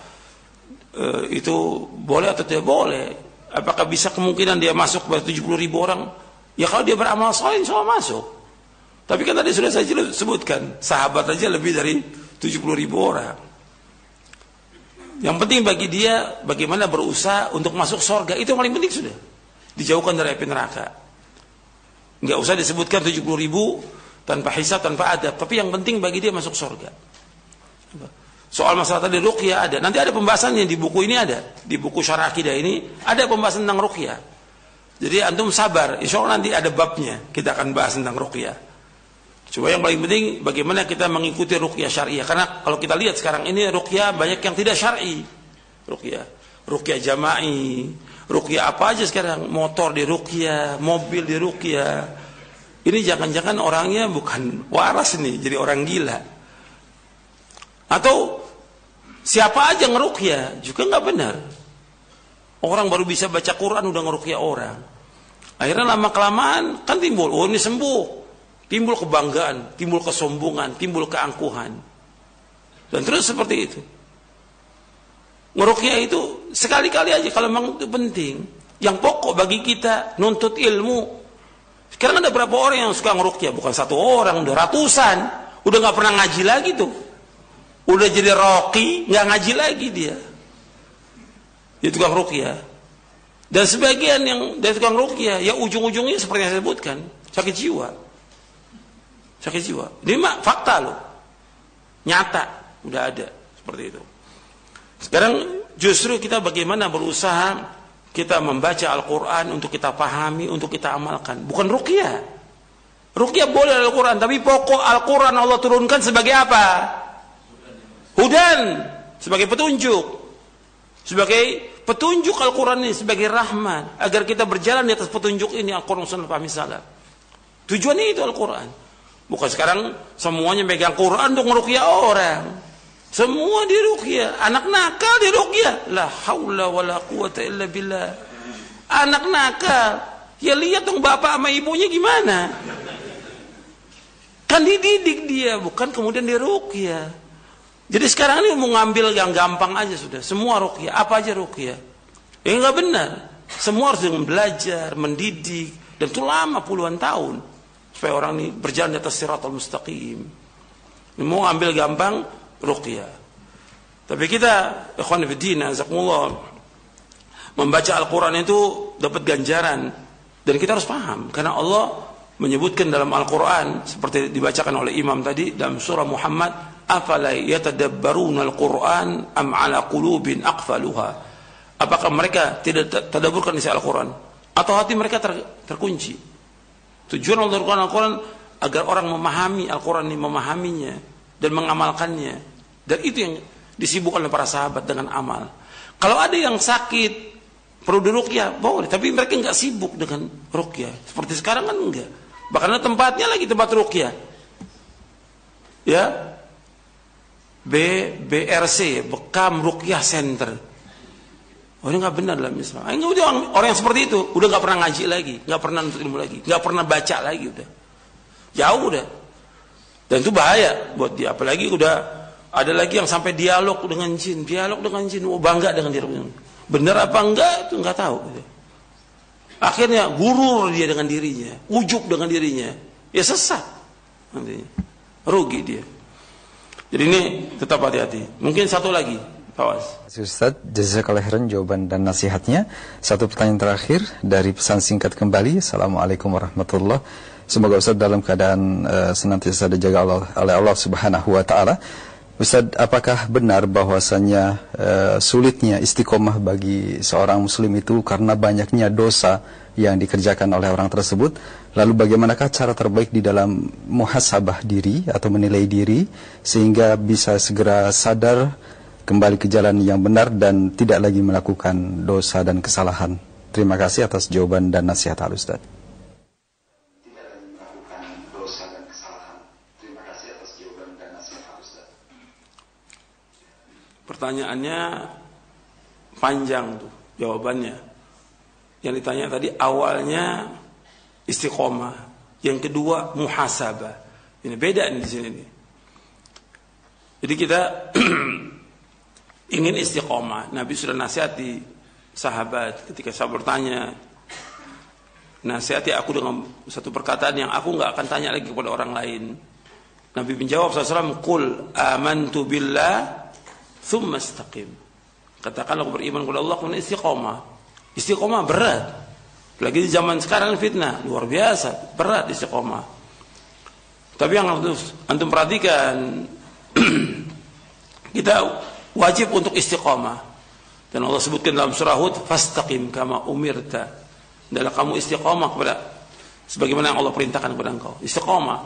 itu boleh atau tidak boleh? Apakah bisa kemungkinan dia masuk kepada 70.000 orang? Ya kalau dia beramal saleh insya Allah masuk. Tapi kan tadi sudah saya sebutkan, sahabat aja lebih dari 70.000 orang. Yang penting bagi dia bagaimana berusaha untuk masuk surga, itu yang paling penting sudah. Dijauhkan dari api neraka. Enggak usah disebutkan 70.000 tanpa hisab, tanpa adab, tapi yang penting bagi dia masuk surga. Soal masalah tadi ruqyah ada. Nanti ada pembahasannya di buku ini ada. Di buku Syarah Aqidah ini ada pembahasan tentang ruqyah. Jadi antum sabar, insya Allah nanti ada babnya. Kita akan bahas tentang ruqyah. Cuma yang paling penting bagaimana kita mengikuti ruqyah syariah. Karena kalau kita lihat sekarang ini ruqyah banyak yang tidak syar'i. Ruqyah jama'i, ruqyah apa aja sekarang, motor di ruqyah, mobil di ruqyah. Ini jangan-jangan orangnya bukan waras nih, jadi orang gila. Atau siapa aja ngeruqyah juga nggak benar. Orang baru bisa baca Quran udah ngeruqyah orang. Akhirnya lama kelamaan kan timbul, oh ini sembuh. Timbul kebanggaan, timbul kesombongan, timbul keangkuhan. Dan terus seperti itu. Ngeruqyah itu sekali-kali aja kalau memang itu penting. Yang pokok bagi kita nuntut ilmu. Sekarang ada berapa orang yang suka ngeruqyah? Bukan satu orang, udah ratusan. Udah gak pernah ngaji lagi tuh. Udah jadi roqi, gak ngaji lagi dia. Dia tukang ruqyah. Dan sebagian yang dari tukang ruqyah, ya ujung-ujungnya seperti yang saya sebutkan, sakit jiwa. Sakit jiwa. Ini mah fakta loh. Nyata, udah ada seperti itu. Sekarang justru kita bagaimana berusaha kita membaca Al-Quran untuk kita pahami, untuk kita amalkan. Bukan ruqyah. Ruqyah boleh Al-Quran, tapi pokok Al-Quran Allah turunkan sebagai apa? Hudan, sebagai petunjuk. Sebagai petunjuk Al-Quran ini, sebagai rahmat. Agar kita berjalan di atas petunjuk ini, Al-Quran Sunnah Fahmi Salaf. Tujuannya itu Al-Quran. Bukan sekarang semuanya megang Quran untuk meruqyah orang. Semua diruqyah. Anak nakal diruqyah. La haula wala quwata illa billah. Anak nakal. Ya lihat dong bapak sama ibunya gimana. Kan dididik dia, bukan kemudian diruqyah. Jadi sekarang ini mau ngambil yang gampang aja sudah. Semua ruqyah. Apa aja ruqyah. Ya enggak benar. Semua harus dengan belajar, mendidik. Dan itu lama puluhan tahun. Supaya orang ini berjalan di atas siratal mustaqim. Mau ambil gampang ruqyah. Tapi kita ikhwan fillah azakumullah, membaca Al-Quran itu dapat ganjaran. Dan kita harus paham. Karena Allah menyebutkan dalam Al-Quran seperti dibacakan oleh imam tadi dalam surah Muhammad, afala yatadabbaruna al-Quran am ala qulubin aqfaluha. Apakah mereka tidak tadabburkan isi Al-Quran atau hati mereka terkunci? Tujuan Allah turunkan Al-Quran agar orang memahami Al-Quran ini, memahaminya dan mengamalkannya. Dan itu yang disibukkan oleh para sahabat dengan amal. Kalau ada yang sakit perlu diruqyah, boleh. Tapi mereka nggak sibuk dengan ruqyah. Seperti sekarang kan enggak. Bahkan ada tempatnya lagi tempat ruqyah. Ya, BRC, Bekam Ruqyah Center. Oh ini nggak benar dalam Islam. Orang yang seperti itu udah nggak pernah ngaji lagi, nggak pernah nuntut ilmu lagi, nggak pernah baca lagi, udah jauh udah. Dan itu bahaya buat dia. Apalagi udah ada lagi yang sampai dialog dengan jin, oh bangga dengan diri. Benar apa enggak itu nggak tahu. Akhirnya gurur dia dengan dirinya, ujub dengan dirinya, ya sesat nantinya, rugi dia. Jadi ini tetap hati-hati. Mungkin satu lagi Fawas. Ustaz, jazakallahu khairan jawaban dan nasihatnya. Satu pertanyaan terakhir dari pesan singkat kembali. Assalamualaikum warahmatullahi wabarakatuh. Semoga Ustaz dalam keadaan senantiasa dijaga oleh Allah Subhanahu wa taala. Ustaz, apakah benar bahwasanya sulitnya istiqomah bagi seorang muslim itu karena banyaknya dosa yang dikerjakan oleh orang tersebut? Lalu bagaimanakah cara terbaik di dalam muhasabah diri atau menilai diri sehingga bisa segera sadar kembali ke jalan yang benar dan tidak lagi melakukan dosa dan kesalahan? Terima kasih atas jawaban dan nasihat Al-Ustaz. Tidak lagi melakukan dosa dan kesalahan. Terima kasih atas jawaban dan nasihat Al-Ustaz. Pertanyaannya panjang tuh jawabannya. Yang ditanya tadi awalnya istiqomah, yang kedua muhasabah. Ini beda di sini nih. Jadi kita ingin istiqomah. Nabi sudah nasihati sahabat ketika sahabat bertanya, nasihati aku dengan satu perkataan yang aku nggak akan tanya lagi kepada orang lain. Nabi menjawab SAW, Qul amantu billah thumma istaqim. Katakanlah aku beriman kepada Allah, kemudian istiqomah. Istiqomah berat. Lagi di zaman sekarang fitnah luar biasa, berat istiqomah. Tapi yang harus antum perhatikan, kita wajib untuk istiqamah. Dan Allah sebutkan dalam surah Hud, fastaqim kama umirta. Adalah kamu istiqamah kepada sebagaimana yang Allah perintahkan kepada engkau. Istiqamah.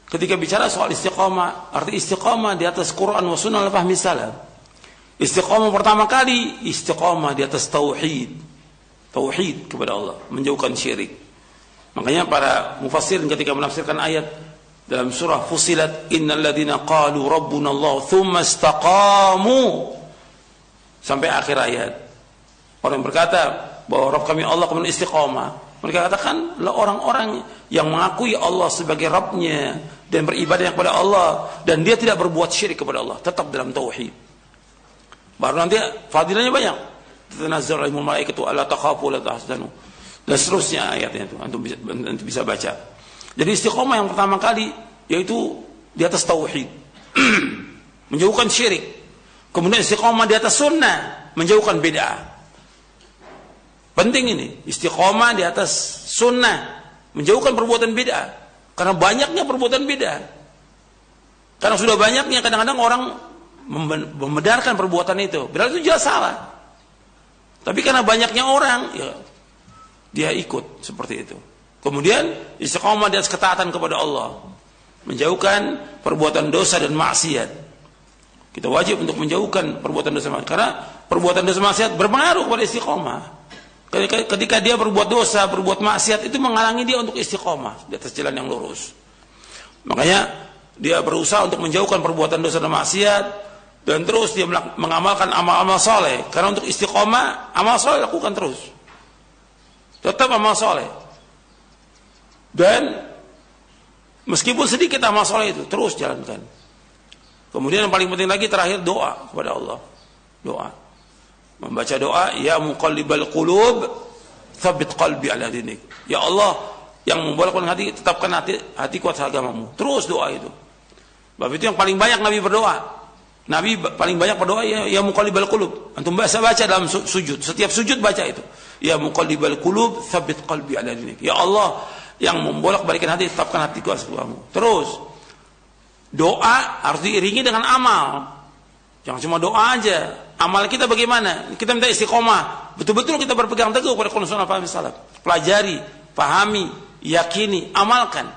Ketika bicara soal istiqamah, arti istiqamah di atas Quran wa sunnah al-fahmi salaf. Istiqamah pertama kali, istiqamah di atas tauhid. Tauhid kepada Allah, menjauhkan syirik. Makanya para mufassirin ketika menafsirkan ayat dalam surah Fussilat, innal ladzina qalu rabbuna Allah tsumma istaqamu, sampai akhir ayat. Orang yang berkata bahwa Rabb kami Allah kemudian istiqamah, mereka katakan orang-orang yang mengakui Allah sebagai Rabbnya dan beribadah kepada Allah dan dia tidak berbuat syirik kepada Allah, tetap dalam tauhid. Baru nanti fadilahnya banyak. Tanazzalul malaikatu alla takhafu wa la tahzanu. Dan seterusnya ayatnya itu antum bisa baca. Jadi istiqomah yang pertama kali yaitu di atas tauhid. Menjauhkan syirik. Kemudian istiqomah di atas sunnah, menjauhkan bid'ah. Penting ini, istiqomah di atas sunnah, menjauhkan perbuatan bid'ah. Karena banyaknya perbuatan bid'ah. Karena sudah banyaknya kadang-kadang orang membenarkan perbuatan itu. Berarti itu jelas salah. Tapi karena banyaknya orang, ya dia ikut seperti itu. Kemudian istiqomah di atas ketaatan kepada Allah, menjauhkan perbuatan dosa dan maksiat. Kita wajib untuk menjauhkan perbuatan dosa maksiat, karena perbuatan dosa maksiat berpengaruh pada istiqomah. Ketika dia berbuat dosa, berbuat maksiat, itu menghalangi dia untuk istiqomah di atas jalan yang lurus. Makanya dia berusaha untuk menjauhkan perbuatan dosa dan maksiat. Dan terus dia mengamalkan amal-amal soleh. Karena untuk istiqomah, amal soleh lakukan terus. Tetap amal soleh. Dan meskipun sedikit amal soleh itu, terus jalankan. Kemudian yang paling penting lagi terakhir, doa kepada Allah. Doa. Membaca doa, ya muqallibal qulub, tsabbit qalbi ala dinik. Ya Allah, yang membolakkan hati, tetapkan hatiku atas agamamu. Terus doa itu. Sebab itu yang paling banyak Nabi berdoa. Nabi paling banyak berdoa ya muqallibal qulub. Antum baca dalam sujud. Setiap sujud baca itu. Ya muqallibal qulub, tsabbit qalbi ala dinik. Ya Allah yang membolak-balikan hati, tetapkan hatiku atas agamamu. Terus doa harus diiringi dengan amal. Jangan cuma doa aja. Amal kita bagaimana? Kita minta istiqomah. Betul-betul kita berpegang teguh pada Quran Sunnah Fahmi Salaf. Pelajari, pahami, yakini, amalkan.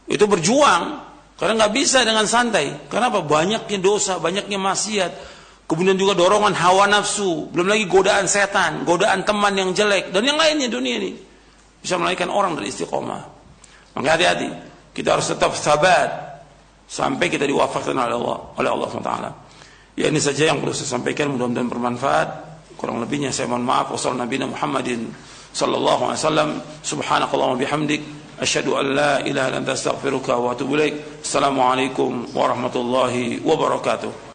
Itu berjuang. Karena nggak bisa dengan santai. Kenapa? Banyaknya dosa, banyaknya maksiat. Kemudian juga dorongan hawa nafsu. Belum lagi godaan setan, godaan teman yang jelek. Dan yang lainnya dunia ini. Bisa melarikan orang dari istiqomah. Maka hati-hati. Kita harus tetap sabar. Sampai kita diwafaqkan oleh Allah SWT. Ya ini saja yang perlu saya sampaikan. Mudah-mudahan bermanfaat. Kurang lebihnya saya mohon maaf. Wassalamualaikum Muhammadin sallallahu alaihi wasallam. Subhanakallahumma bihamdik. Asyhadu an la ilaha illa anta astaghfiruka wa atubu ilaik. Assalamualaikum warahmatullahi wabarakatuh.